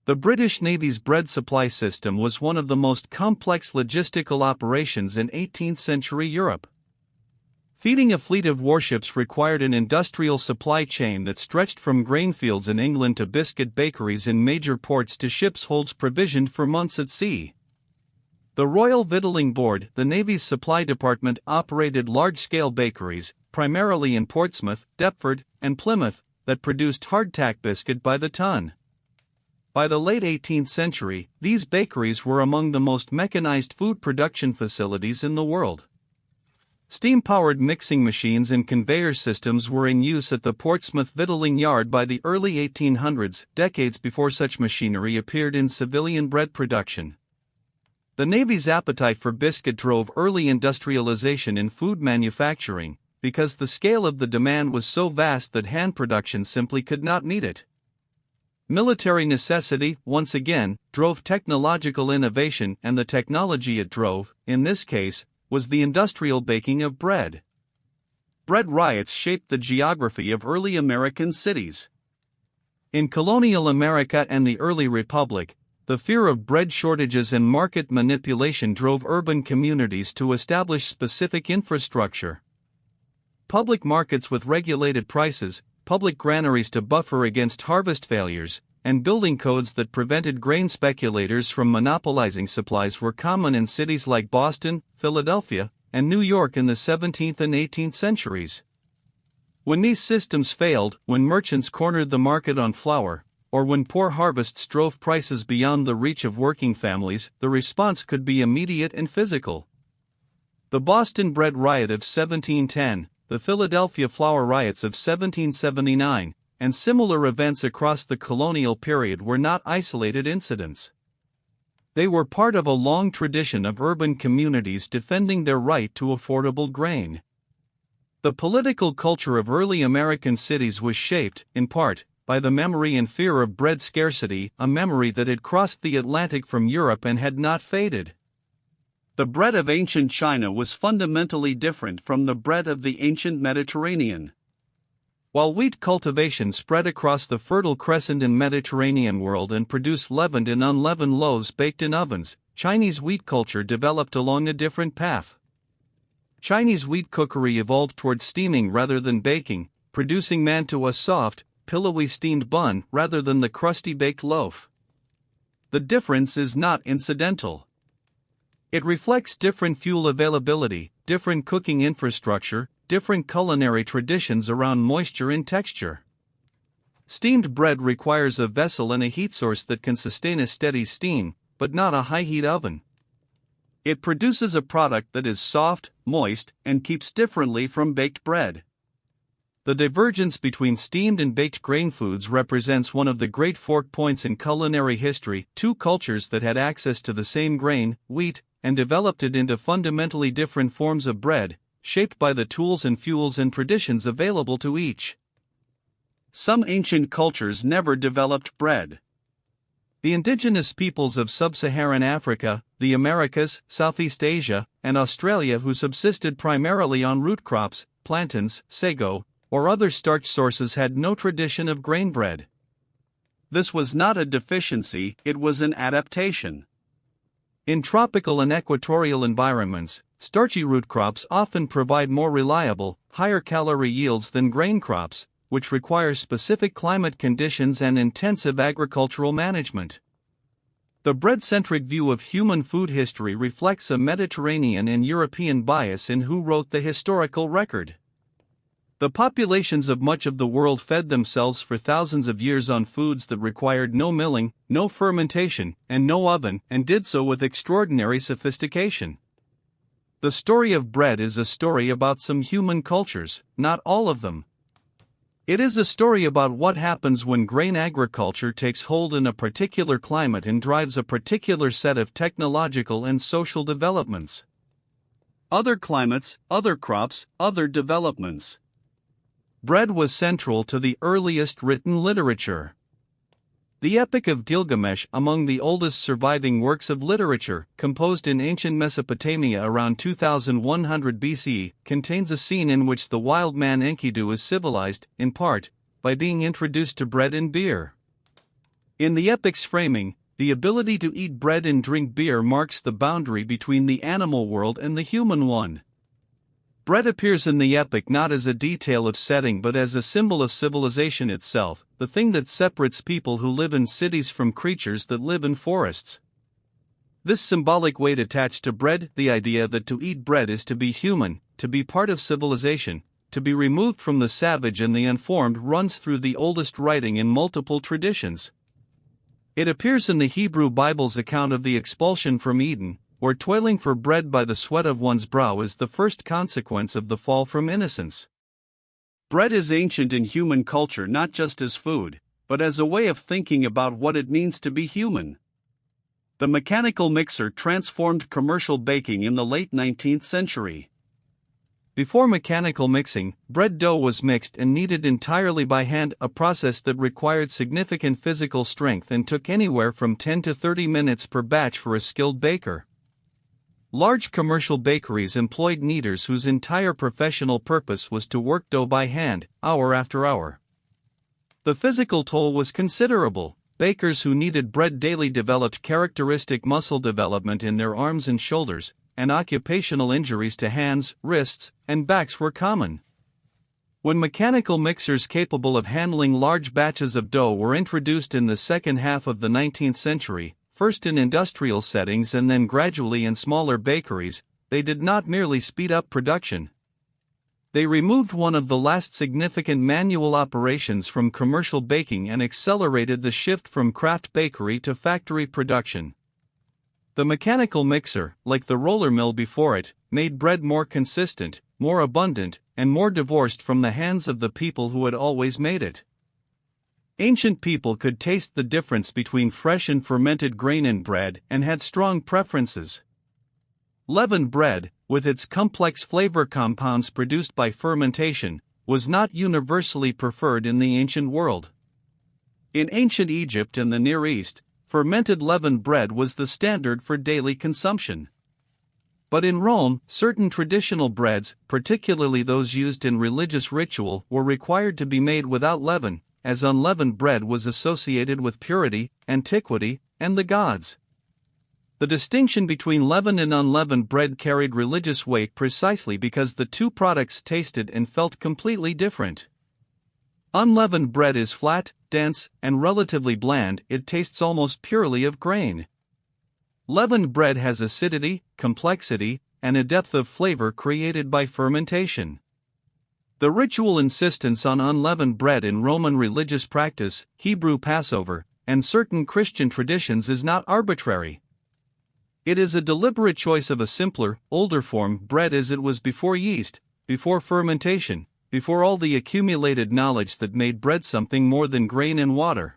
The British Navy's bread supply system was one of the most complex logistical operations in 18th century Europe. Feeding a fleet of warships required an industrial supply chain that stretched from grain fields in England to biscuit bakeries in major ports to ships holds provisioned for months at sea. The Royal Victualling Board, the Navy's supply department, operated large-scale bakeries, primarily in Portsmouth, Deptford, and Plymouth, that produced hardtack biscuit by the ton. By the late 18th century, these bakeries were among the most mechanized food production facilities in the world. Steam-powered mixing machines and conveyor systems were in use at the Portsmouth Victualling Yard by the early 1800s, decades before such machinery appeared in civilian bread production. The Navy's appetite for biscuit drove early industrialization in food manufacturing, because the scale of the demand was so vast that hand production simply could not meet it. Military necessity, once again, drove technological innovation, and the technology it drove, in this case, was the industrial baking of bread. Bread riots shaped the geography of early American cities. In colonial America and the early Republic, the fear of bread shortages and market manipulation drove urban communities to establish specific infrastructure. Public markets with regulated prices, public granaries to buffer against harvest failures, and building codes that prevented grain speculators from monopolizing supplies were common in cities like Boston, Philadelphia, and New York in the 17th and 18th centuries. When these systems failed, when merchants cornered the market on flour, or when poor harvests drove prices beyond the reach of working families, the response could be immediate and physical. The Boston bread riot of 1710, the Philadelphia flour riots of 1779, and similar events across the colonial period were not isolated incidents. They were part of a long tradition of urban communities defending their right to affordable grain. The political culture of early American cities was shaped, in part, by the memory and fear of bread scarcity, a memory that had crossed the Atlantic from Europe and had not faded. The bread of ancient China was fundamentally different from the bread of the ancient Mediterranean. While wheat cultivation spread across the Fertile Crescent and Mediterranean world and produced leavened and unleavened loaves baked in ovens, Chinese wheat culture developed along a different path. Chinese wheat cookery evolved toward steaming rather than baking, producing mantou, a soft, pillowy steamed bun rather than the crusty baked loaf. The difference is not incidental. It reflects different fuel availability, different cooking infrastructure, different culinary traditions around moisture and texture. Steamed bread requires a vessel and a heat source that can sustain a steady steam, but not a high-heat oven. It produces a product that is soft, moist, and keeps differently from baked bread. The divergence between steamed and baked grain foods represents one of the great fork points in culinary history, two cultures that had access to the same grain, wheat, and developed it into fundamentally different forms of bread, shaped by the tools and fuels and traditions available to each. Some ancient cultures never developed bread. The indigenous peoples of sub-Saharan Africa, the Americas, Southeast Asia, and Australia, who subsisted primarily on root crops, plantains, sago, or other starch sources, had no tradition of grain bread. This was not a deficiency, it was an adaptation. In tropical and equatorial environments, starchy root crops often provide more reliable, higher-calorie yields than grain crops, which require specific climate conditions and intensive agricultural management. The bread-centric view of human food history reflects a Mediterranean and European bias in who wrote the historical record. The populations of much of the world fed themselves for thousands of years on foods that required no milling, no fermentation, and no oven, and did so with extraordinary sophistication. The story of bread is a story about some human cultures, not all of them. It is a story about what happens when grain agriculture takes hold in a particular climate and drives a particular set of technological and social developments. Other climates, other crops, other developments. Bread was central to the earliest written literature. The Epic of Gilgamesh, among the oldest surviving works of literature, composed in ancient Mesopotamia around 2100 BCE, contains a scene in which the wild man Enkidu is civilized, in part, by being introduced to bread and beer. In the epic's framing, the ability to eat bread and drink beer marks the boundary between the animal world and the human one. Bread appears in the epic not as a detail of setting but as a symbol of civilization itself, the thing that separates people who live in cities from creatures that live in forests. This symbolic weight attached to bread, the idea that to eat bread is to be human, to be part of civilization, to be removed from the savage and the unformed, runs through the oldest writing in multiple traditions. It appears in the Hebrew Bible's account of the expulsion from Eden, where toiling for bread by the sweat of one's brow is the first consequence of the fall from innocence. Bread is ancient in human culture not just as food, but as a way of thinking about what it means to be human. The mechanical mixer transformed commercial baking in the late 19th century. Before mechanical mixing, bread dough was mixed and kneaded entirely by hand, a process that required significant physical strength and took anywhere from 10 to 30 minutes per batch for a skilled baker. Large commercial bakeries employed kneaders whose entire professional purpose was to work dough by hand, hour after hour. The physical toll was considerable. Bakers who kneaded bread daily developed characteristic muscle development in their arms and shoulders, and occupational injuries to hands, wrists, and backs were common. When mechanical mixers capable of handling large batches of dough were introduced in the second half of the 19th century, first in industrial settings and then gradually in smaller bakeries, they did not merely speed up production. They removed one of the last significant manual operations from commercial baking and accelerated the shift from craft bakery to factory production. The mechanical mixer, like the roller mill before it, made bread more consistent, more abundant, and more divorced from the hands of the people who had always made it. Ancient people could taste the difference between fresh and fermented grain in bread and had strong preferences. Leavened bread, with its complex flavor compounds produced by fermentation, was not universally preferred in the ancient world. In ancient Egypt and the Near East, fermented leavened bread was the standard for daily consumption. But in Rome, certain traditional breads, particularly those used in religious ritual, were required to be made without leaven, as unleavened bread was associated with purity, antiquity, and the gods. The distinction between leavened and unleavened bread carried religious weight precisely because the two products tasted and felt completely different. Unleavened bread is flat, dense, and relatively bland. It tastes almost purely of grain. Leavened bread has acidity, complexity, and a depth of flavor created by fermentation. The ritual insistence on unleavened bread in Roman religious practice, Hebrew Passover, and certain Christian traditions is not arbitrary. It is a deliberate choice of a simpler, older form bread as it was before yeast, before fermentation, before all the accumulated knowledge that made bread something more than grain and water.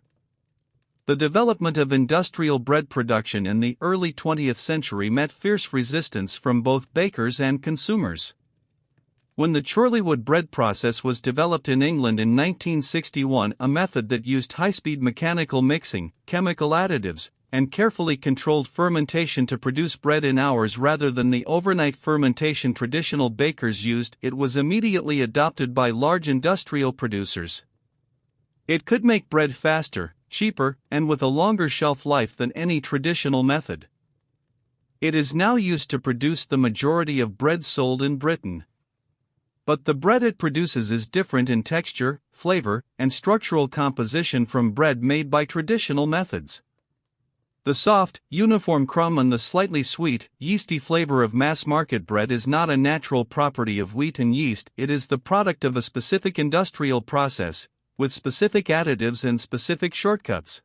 The development of industrial bread production in the early 20th century met fierce resistance from both bakers and consumers. When the Chorleywood bread process was developed in England in 1961, a method that used high-speed mechanical mixing, chemical additives, and carefully controlled fermentation to produce bread in hours rather than the overnight fermentation traditional bakers used, it was immediately adopted by large industrial producers. It could make bread faster, cheaper, and with a longer shelf life than any traditional method. It is now used to produce the majority of bread sold in Britain. But the bread it produces is different in texture, flavor, and structural composition from bread made by traditional methods. The soft, uniform crumb and the slightly sweet, yeasty flavor of mass-market bread is not a natural property of wheat and yeast, it is the product of a specific industrial process, with specific additives and specific shortcuts.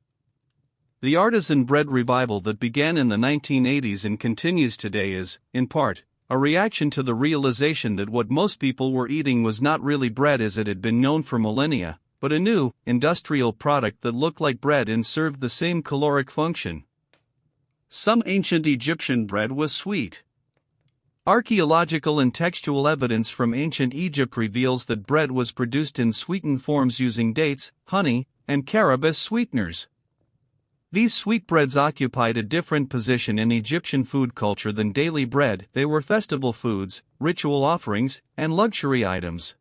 The artisan bread revival that began in the 1980s and continues today is, in part, a reaction to the realization that what most people were eating was not really bread as it had been known for millennia, but a new, industrial product that looked like bread and served the same caloric function. Some ancient Egyptian bread was sweet. Archaeological and textual evidence from ancient Egypt reveals that bread was produced in sweetened forms using dates, honey, and carob as sweeteners. These sweetbreads occupied a different position in Egyptian food culture than daily bread. They were festival foods, ritual offerings, and luxury items.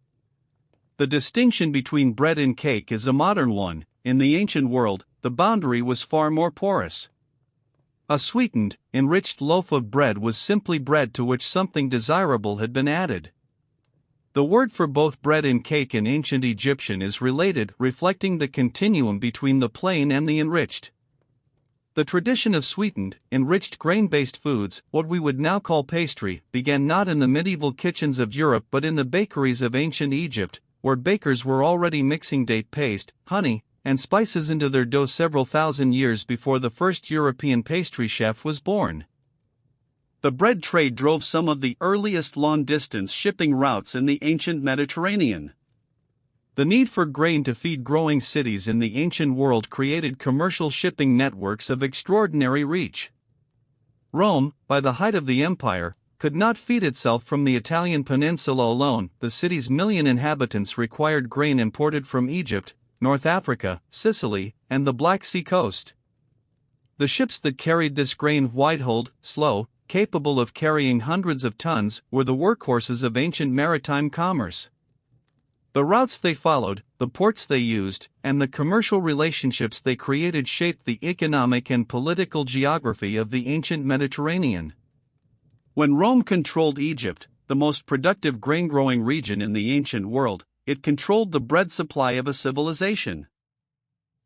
The distinction between bread and cake is a modern one. In the ancient world, the boundary was far more porous. A sweetened, enriched loaf of bread was simply bread to which something desirable had been added. The word for both bread and cake in ancient Egyptian is related, reflecting the continuum between the plain and the enriched. The tradition of sweetened, enriched grain-based foods, what we would now call pastry, began not in the medieval kitchens of Europe but in the bakeries of ancient Egypt, where bakers were already mixing date paste, honey, and spices into their dough several thousand years before the first European pastry chef was born. The bread trade drove some of the earliest long-distance shipping routes in the ancient Mediterranean. The need for grain to feed growing cities in the ancient world created commercial shipping networks of extraordinary reach. Rome, by the height of the empire, could not feed itself from the Italian peninsula alone. The city's million inhabitants required grain imported from Egypt, North Africa, Sicily, and the Black Sea coast. The ships that carried this grain, wide-hulled, slow, capable of carrying hundreds of tons, were the workhorses of ancient maritime commerce. The routes they followed, the ports they used, and the commercial relationships they created shaped the economic and political geography of the ancient Mediterranean. When Rome controlled Egypt, the most productive grain-growing region in the ancient world, it controlled the bread supply of a civilization.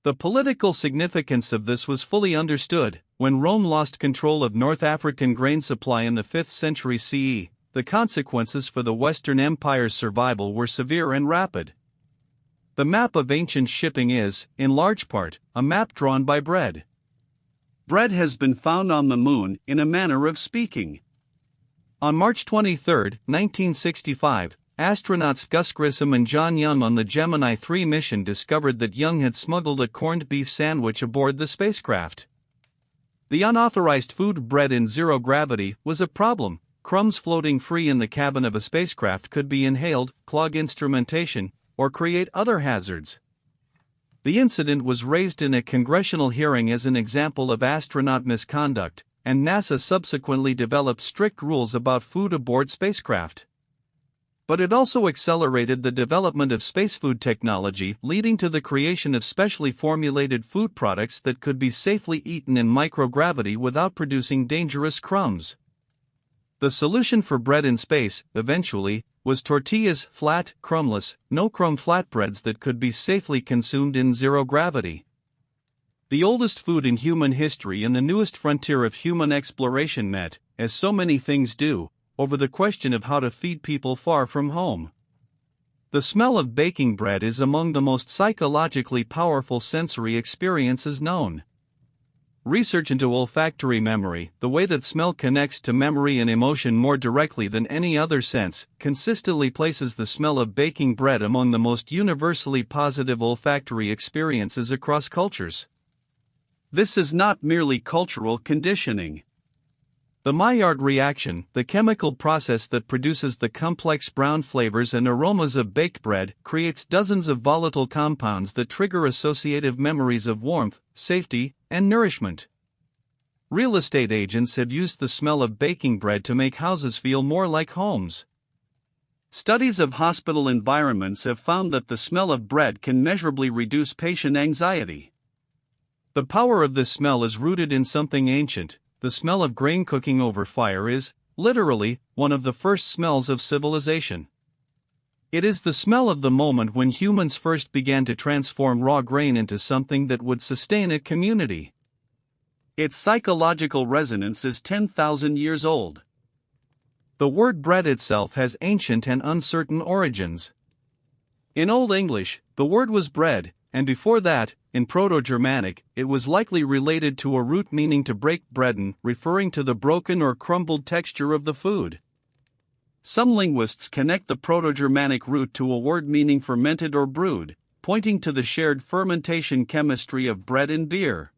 The political significance of this was fully understood. When Rome lost control of North African grain supply in the 5th century CE, the consequences for the Western Empire's survival were severe and rapid. The map of ancient shipping is, in large part, a map drawn by bread. Bread has been found on the moon, in a manner of speaking. On March 23, 1965, astronauts Gus Grissom and John Young on the Gemini 3 mission discovered that Young had smuggled a corned beef sandwich aboard the spacecraft. The unauthorized food bred in zero gravity was a problem. Crumbs floating free in the cabin of a spacecraft could be inhaled, clog instrumentation, or create other hazards. The incident was raised in a congressional hearing as an example of astronaut misconduct, and NASA subsequently developed strict rules about food aboard spacecraft. But it also accelerated the development of space food technology, leading to the creation of specially formulated food products that could be safely eaten in microgravity without producing dangerous crumbs. The solution for bread in space, eventually, was tortillas, flat, crumbless, no-crumb flatbreads that could be safely consumed in zero gravity. The oldest food in human history and the newest frontier of human exploration met, as so many things do, over the question of how to feed people far from home. The smell of baking bread is among the most psychologically powerful sensory experiences known. Research into olfactory memory, the way that smell connects to memory and emotion more directly than any other sense, consistently places the smell of baking bread among the most universally positive olfactory experiences across cultures. This is not merely cultural conditioning. The Maillard reaction, the chemical process that produces the complex brown flavors and aromas of baked bread, creates dozens of volatile compounds that trigger associative memories of warmth, safety, and nourishment. Real estate agents have used the smell of baking bread to make houses feel more like homes. Studies of hospital environments have found that the smell of bread can measurably reduce patient anxiety. The power of this smell is rooted in something ancient. The smell of grain cooking over fire is, literally, one of the first smells of civilization. It is the smell of the moment when humans first began to transform raw grain into something that would sustain a community. Its psychological resonance is 10,000 years old. The word bread itself has ancient and uncertain origins. In Old English, the word was bread, and before that, in Proto-Germanic, it was likely related to a root meaning to break breaden, referring to the broken or crumbled texture of the food. Some linguists connect the Proto-Germanic root to a word meaning fermented or brewed, pointing to the shared fermentation chemistry of bread and beer.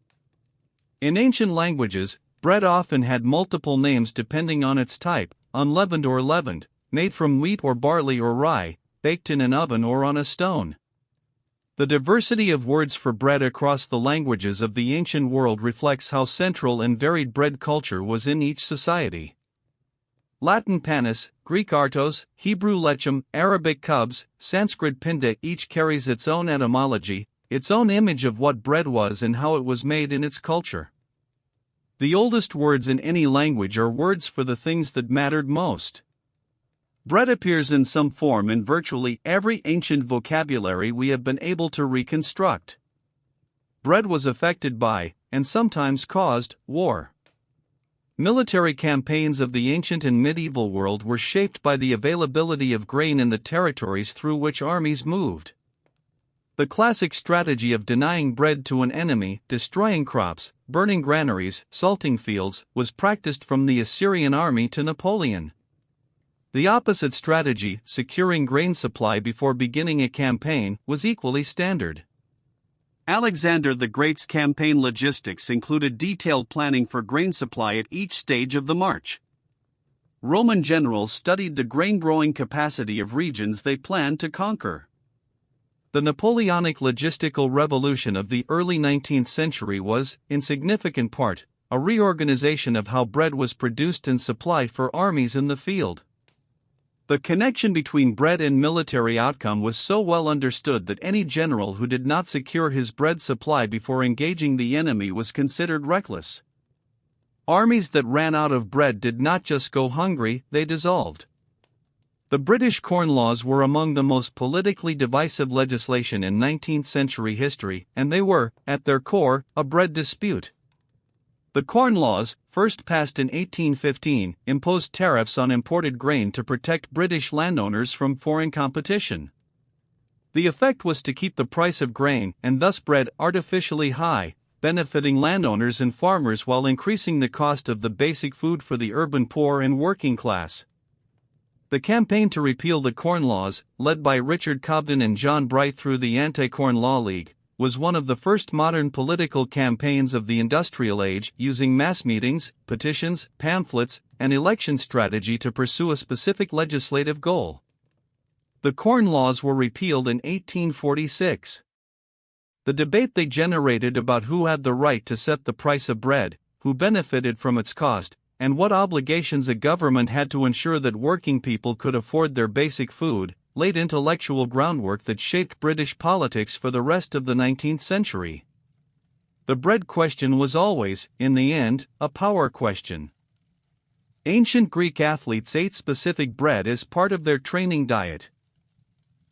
In ancient languages, bread often had multiple names depending on its type: unleavened or leavened, made from wheat or barley or rye, baked in an oven or on a stone. The diversity of words for bread across the languages of the ancient world reflects how central and varied bread culture was in each society. Latin panis, Greek artos, Hebrew lechem, Arabic khubz, Sanskrit pinda each carries its own etymology, its own image of what bread was and how it was made in its culture. The oldest words in any language are words for the things that mattered most. Bread appears in some form in virtually every ancient vocabulary we have been able to reconstruct. Bread was affected by, and sometimes caused, war. Military campaigns of the ancient and medieval world were shaped by the availability of grain in the territories through which armies moved. The classic strategy of denying bread to an enemy, destroying crops, burning granaries, salting fields, was practiced from the Assyrian army to Napoleon. The opposite strategy, securing grain supply before beginning a campaign, was equally standard. Alexander the Great's campaign logistics included detailed planning for grain supply at each stage of the march. Roman generals studied the grain-growing capacity of regions they planned to conquer. The Napoleonic logistical revolution of the early 19th century was, in significant part, a reorganization of how bread was produced and supplied for armies in the field. The connection between bread and military outcome was so well understood that any general who did not secure his bread supply before engaging the enemy was considered reckless. Armies that ran out of bread did not just go hungry, they dissolved. The British Corn Laws were among the most politically divisive legislation in 19th century history, and they were, at their core, a bread dispute. The Corn Laws, first passed in 1815, imposed tariffs on imported grain to protect British landowners from foreign competition. The effect was to keep the price of grain, and thus bread, artificially high, benefiting landowners and farmers while increasing the cost of the basic food for the urban poor and working class. The campaign to repeal the Corn Laws, led by Richard Cobden and John Bright through the Anti-Corn Law League, was one of the first modern political campaigns of the industrial age, using mass meetings, petitions, pamphlets, and election strategy to pursue a specific legislative goal. The Corn Laws were repealed in 1846. The debate they generated about who had the right to set the price of bread, who benefited from its cost, and what obligations a government had to ensure that working people could afford their basic food, laid intellectual groundwork that shaped British politics for the rest of the 19th century. The bread question was always, in the end, a power question. Ancient Greek athletes ate specific bread as part of their training diet.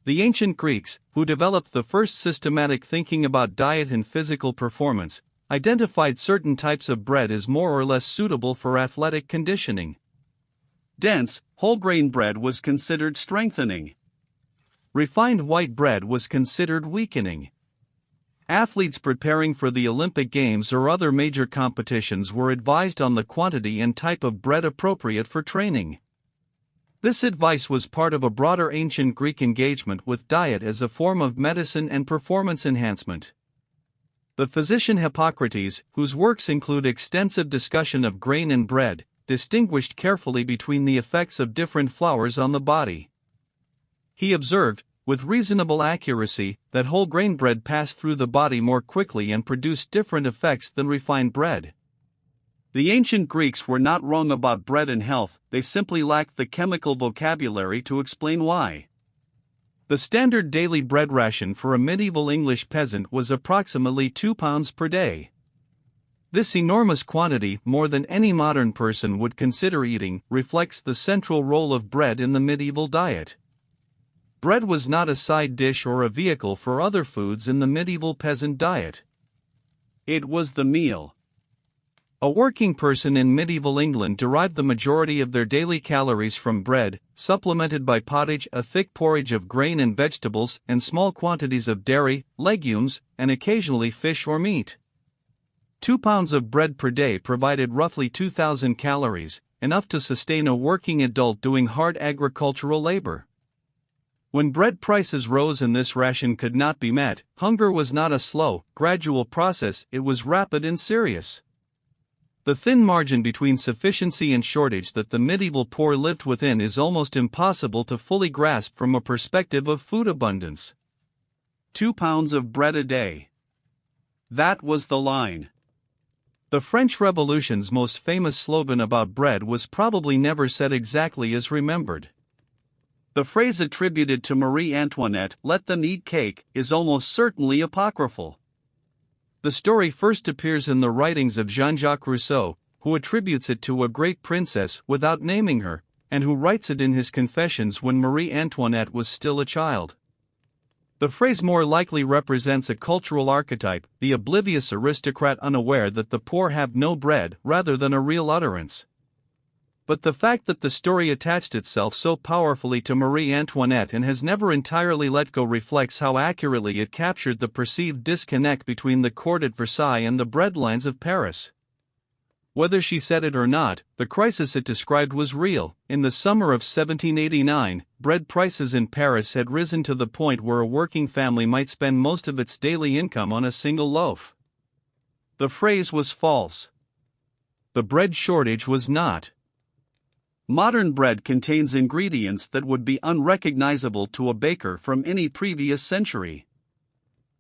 The ancient Greeks, who developed the first systematic thinking about diet and physical performance, identified certain types of bread as more or less suitable for athletic conditioning. Dense, whole-grain bread was considered strengthening. Refined white bread was considered weakening. Athletes preparing for the Olympic Games or other major competitions were advised on the quantity and type of bread appropriate for training. This advice was part of a broader ancient Greek engagement with diet as a form of medicine and performance enhancement. The physician Hippocrates, whose works include extensive discussion of grain and bread, distinguished carefully between the effects of different flours on the body. He observed, with reasonable accuracy, that whole grain bread passed through the body more quickly and produced different effects than refined bread. The ancient Greeks were not wrong about bread and health, they simply lacked the chemical vocabulary to explain why. The standard daily bread ration for a medieval English peasant was approximately 2 pounds per day. This enormous quantity, more than any modern person would consider eating, reflects the central role of bread in the medieval diet. Bread was not a side dish or a vehicle for other foods in the medieval peasant diet. It was the meal. A working person in medieval England derived the majority of their daily calories from bread, supplemented by pottage, a thick porridge of grain and vegetables, and small quantities of dairy, legumes, and occasionally fish or meat. 2 pounds of bread per day provided roughly 2,000 calories, enough to sustain a working adult doing hard agricultural labor. When bread prices rose and this ration could not be met, hunger was not a slow, gradual process, it was rapid and serious. The thin margin between sufficiency and shortage that the medieval poor lived within is almost impossible to fully grasp from a perspective of food abundance. 2 pounds of bread a day. That was the line. The French Revolution's most famous slogan about bread was probably never said exactly as remembered. The phrase attributed to Marie Antoinette, "Let them eat cake," is almost certainly apocryphal. The story first appears in the writings of Jean-Jacques Rousseau, who attributes it to a great princess without naming her, and who writes it in his Confessions when Marie Antoinette was still a child. The phrase more likely represents a cultural archetype, the oblivious aristocrat unaware that the poor have no bread, rather than a real utterance. But the fact that the story attached itself so powerfully to Marie Antoinette and has never entirely let go reflects how accurately it captured the perceived disconnect between the court at Versailles and the breadlines of Paris. Whether she said it or not, the crisis it described was real. In the summer of 1789, bread prices in Paris had risen to the point where a working family might spend most of its daily income on a single loaf. The phrase was false. The bread shortage was not. Modern bread contains ingredients that would be unrecognizable to a baker from any previous century.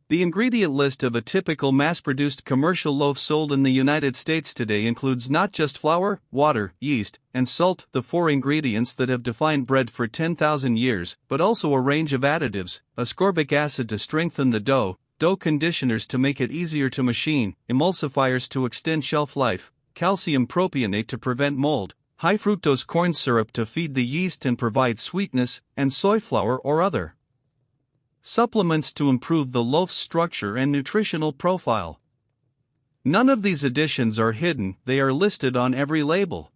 The ingredient list of a typical mass-produced commercial loaf sold in the United States today includes not just flour, water, yeast, and salt, the 4 ingredients that have defined bread for 10,000 years, but also a range of additives: ascorbic acid to strengthen the dough, dough conditioners to make it easier to machine, emulsifiers to extend shelf life, calcium propionate to prevent mold, high fructose corn syrup to feed the yeast and provide sweetness, and soy flour or other supplements to improve the loaf's structure and nutritional profile. None of these additions are hidden, they are listed on every label.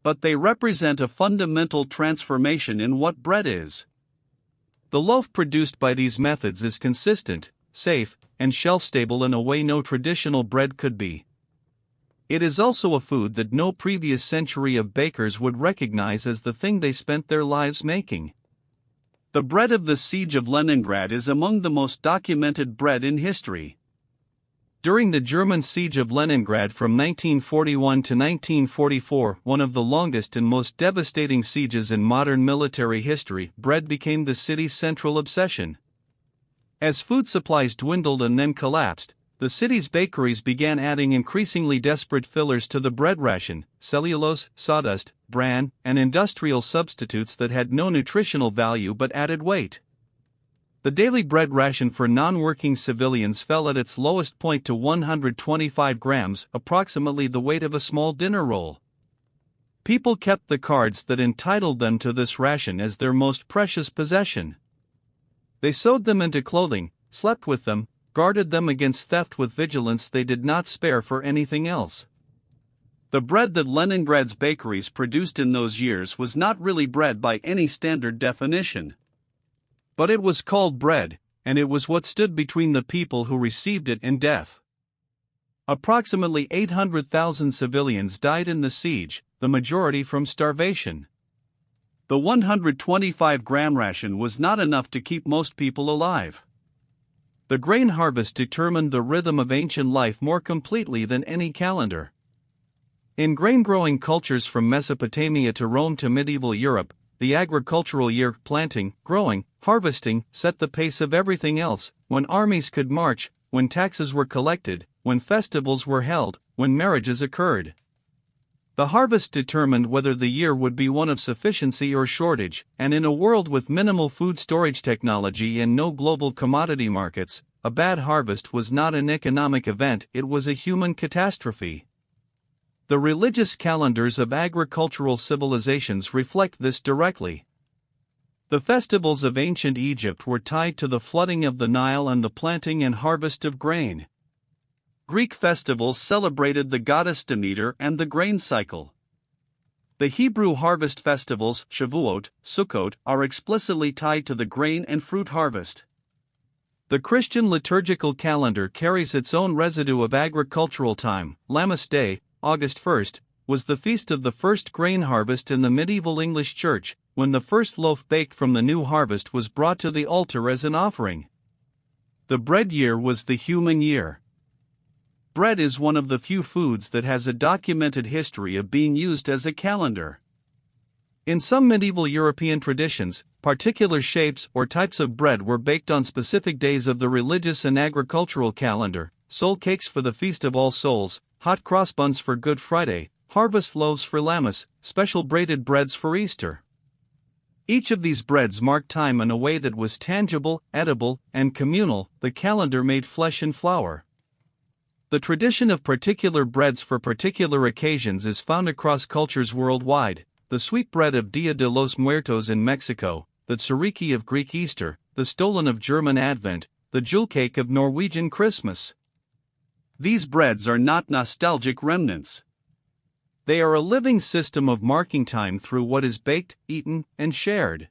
But they represent a fundamental transformation in what bread is. The loaf produced by these methods is consistent, safe, and shelf-stable in a way no traditional bread could be. It is also a food that no previous century of bakers would recognize as the thing they spent their lives making. The bread of the Siege of Leningrad is among the most documented bread in history. During the German Siege of Leningrad from 1941 to 1944, one of the longest and most devastating sieges in modern military history, bread became the city's central obsession. As food supplies dwindled and then collapsed, the city's bakeries began adding increasingly desperate fillers to the bread ration: cellulose, sawdust, bran, and industrial substitutes that had no nutritional value but added weight. The daily bread ration for non-working civilians fell at its lowest point to 125 grams, approximately the weight of a small dinner roll. People kept the cards that entitled them to this ration as their most precious possession. They sewed them into clothing, slept with them, guarded them against theft with vigilance they did not spare for anything else. The bread that Leningrad's bakeries produced in those years was not really bread by any standard definition. But it was called bread, and it was what stood between the people who received it and death. Approximately 800,000 civilians died in the siege, the majority from starvation. The 125-gram ration was not enough to keep most people alive. The grain harvest determined the rhythm of ancient life more completely than any calendar. In grain-growing cultures from Mesopotamia to Rome to medieval Europe, the agricultural year, planting, growing, harvesting, set the pace of everything else: when armies could march, when taxes were collected, when festivals were held, when marriages occurred. The harvest determined whether the year would be one of sufficiency or shortage, and in a world with minimal food storage technology and no global commodity markets, a bad harvest was not an economic event, it was a human catastrophe. The religious calendars of agricultural civilizations reflect this directly. The festivals of ancient Egypt were tied to the flooding of the Nile and the planting and harvest of grain. Greek festivals celebrated the goddess Demeter and the grain cycle. The Hebrew harvest festivals, Shavuot, Sukkot, are explicitly tied to the grain and fruit harvest. The Christian liturgical calendar carries its own residue of agricultural time. Lammas Day, August 1st, was the feast of the first grain harvest in the medieval English church, when the first loaf baked from the new harvest was brought to the altar as an offering. The bread year was the human year. Bread is one of the few foods that has a documented history of being used as a calendar. In some medieval European traditions, particular shapes or types of bread were baked on specific days of the religious and agricultural calendar: soul cakes for the Feast of All Souls, hot cross buns for Good Friday, harvest loaves for Lammas, special braided breads for Easter. Each of these breads marked time in a way that was tangible, edible, and communal. The calendar made flesh and flour. The tradition of particular breads for particular occasions is found across cultures worldwide: the sweetbread of Dia de los Muertos in Mexico, the tzatziki of Greek Easter, the stollen of German Advent, the jewel cake of Norwegian Christmas. These breads are not nostalgic remnants. They are a living system of marking time through what is baked, eaten, and shared.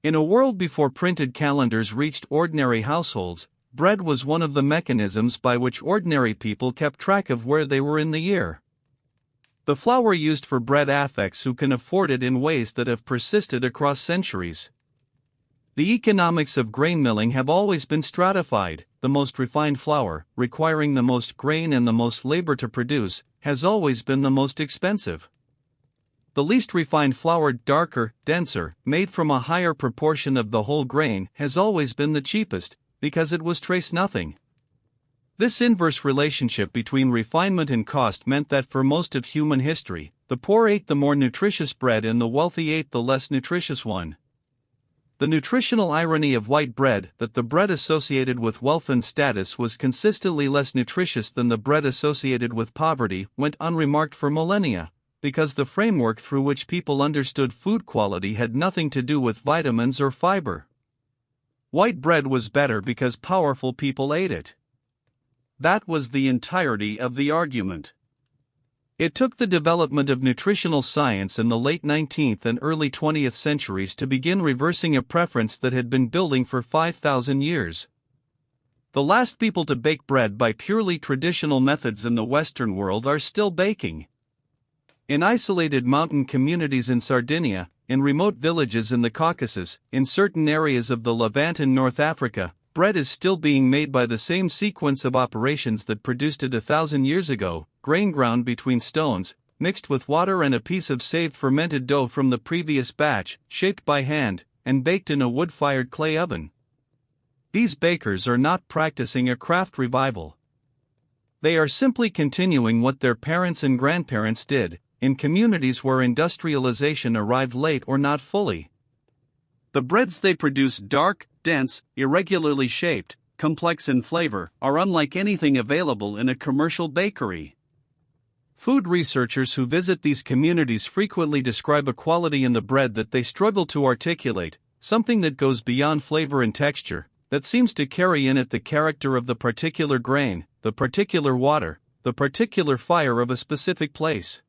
In a world before printed calendars reached ordinary households, bread was one of the mechanisms by which ordinary people kept track of where they were in the year. The flour used for bread affects who can afford it in ways that have persisted across centuries. The economics of grain milling have always been stratified. The most refined flour, requiring the most grain and the most labor to produce, has always been the most expensive. The least refined flour, darker, denser, made from a higher proportion of the whole grain, has always been the cheapest, because it was trace nothing. This inverse relationship between refinement and cost meant that for most of human history, the poor ate the more nutritious bread and the wealthy ate the less nutritious one. The nutritional irony of white bread, that the bread associated with wealth and status was consistently less nutritious than the bread associated with poverty, went unremarked for millennia, because the framework through which people understood food quality had nothing to do with vitamins or fiber. White bread was better because powerful people ate it. That was the entirety of the argument. It took the development of nutritional science in the late 19th and early 20th centuries to begin reversing a preference that had been building for 5,000 years. The last people to bake bread by purely traditional methods in the Western world are still baking. In isolated mountain communities in Sardinia, in remote villages in the Caucasus, in certain areas of the Levant in North Africa, bread is still being made by the same sequence of operations that produced it 1,000 years ago: grain ground between stones, mixed with water and a piece of saved fermented dough from the previous batch, shaped by hand, and baked in a wood-fired clay oven. These bakers are not practicing a craft revival. They are simply continuing what their parents and grandparents did, in communities where industrialization arrived late or not fully. The breads they produce, dark, dense, irregularly shaped, complex in flavor, are unlike anything available in a commercial bakery. Food researchers who visit these communities frequently describe a quality in the bread that they struggle to articulate, something that goes beyond flavor and texture, that seems to carry in it the character of the particular grain, the particular water, the particular fire of a specific place.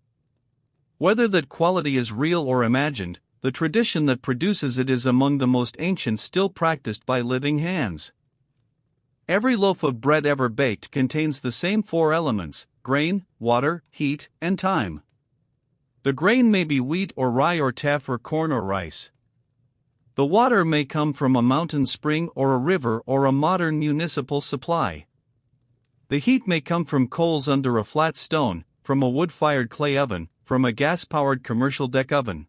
Whether that quality is real or imagined, the tradition that produces it is among the most ancient still practiced by living hands. Every loaf of bread ever baked contains the same 4 elements: grain, water, heat, and time. The grain may be wheat or rye or teff or corn or rice. The water may come from a mountain spring or a river or a modern municipal supply. The heat may come from coals under a flat stone, from a wood-fired clay oven, from a gas-powered commercial deck oven.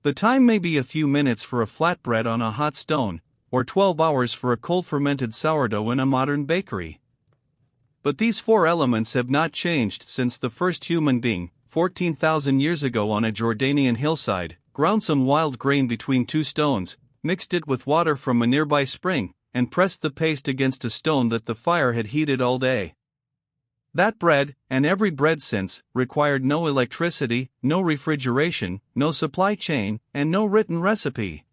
The time may be a few minutes for a flatbread on a hot stone, or 12 hours for a cold fermented sourdough in a modern bakery. But these 4 elements have not changed since the first human being, 14,000 years ago on a Jordanian hillside, ground some wild grain between 2 stones, mixed it with water from a nearby spring, and pressed the paste against a stone that the fire had heated all day. That bread, and every bread since, required no electricity, no refrigeration, no supply chain, and no written recipe.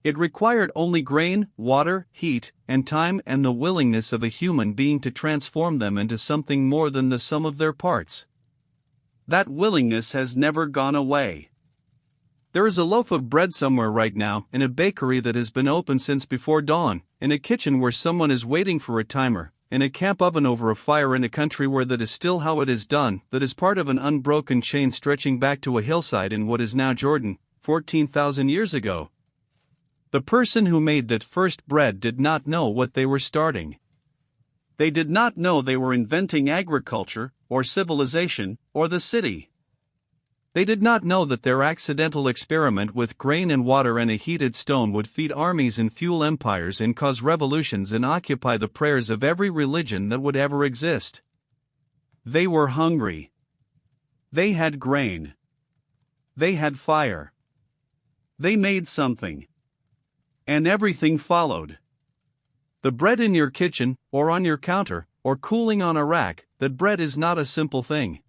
It required only grain, water, heat, and time, and the willingness of a human being to transform them into something more than the sum of their parts. That willingness has never gone away. There is a loaf of bread somewhere right now, in a bakery that has been open since before dawn, in a kitchen where someone is waiting for a timer, in a camp oven over a fire in a country where that is still how it is done, that is part of an unbroken chain stretching back to a hillside in what is now Jordan, 14,000 years ago. The person who made that first bread did not know what they were starting. They did not know they were inventing agriculture, or civilization, or the city. They did not know that their accidental experiment with grain and water and a heated stone would feed armies and fuel empires and cause revolutions and occupy the prayers of every religion that would ever exist. They were hungry. They had grain. They had fire. They made something. And everything followed. The bread in your kitchen, or on your counter, or cooling on a rack, that bread is not a simple thing.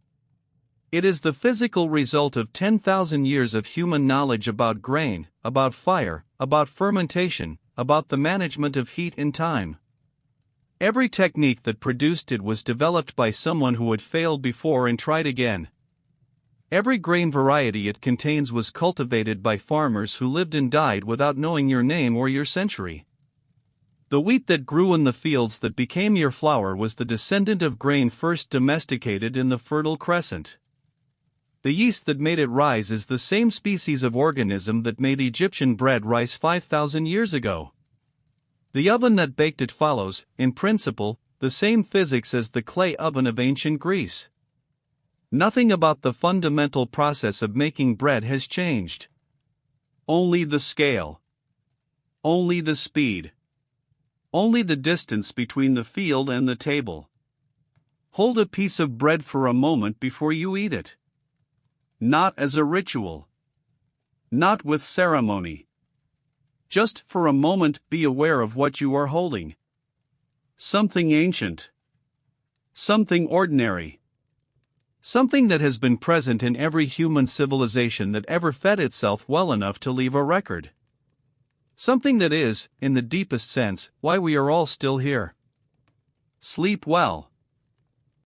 It is the physical result of 10,000 years of human knowledge about grain, about fire, about fermentation, about the management of heat and time. Every technique that produced it was developed by someone who had failed before and tried again. Every grain variety it contains was cultivated by farmers who lived and died without knowing your name or your century. The wheat that grew in the fields that became your flour was the descendant of grain first domesticated in the Fertile Crescent. The yeast that made it rise is the same species of organism that made Egyptian bread rise 5,000 years ago. The oven that baked it follows, in principle, the same physics as the clay oven of ancient Greece. Nothing about the fundamental process of making bread has changed. Only the scale. Only the speed. Only the distance between the field and the table. Hold a piece of bread for a moment before you eat it. Not as a ritual. Not with ceremony. Just for a moment be aware of what you are holding. Something ancient. Something ordinary. Something that has been present in every human civilization that ever fed itself well enough to leave a record. Something that is, in the deepest sense, why we are all still here. Sleep well.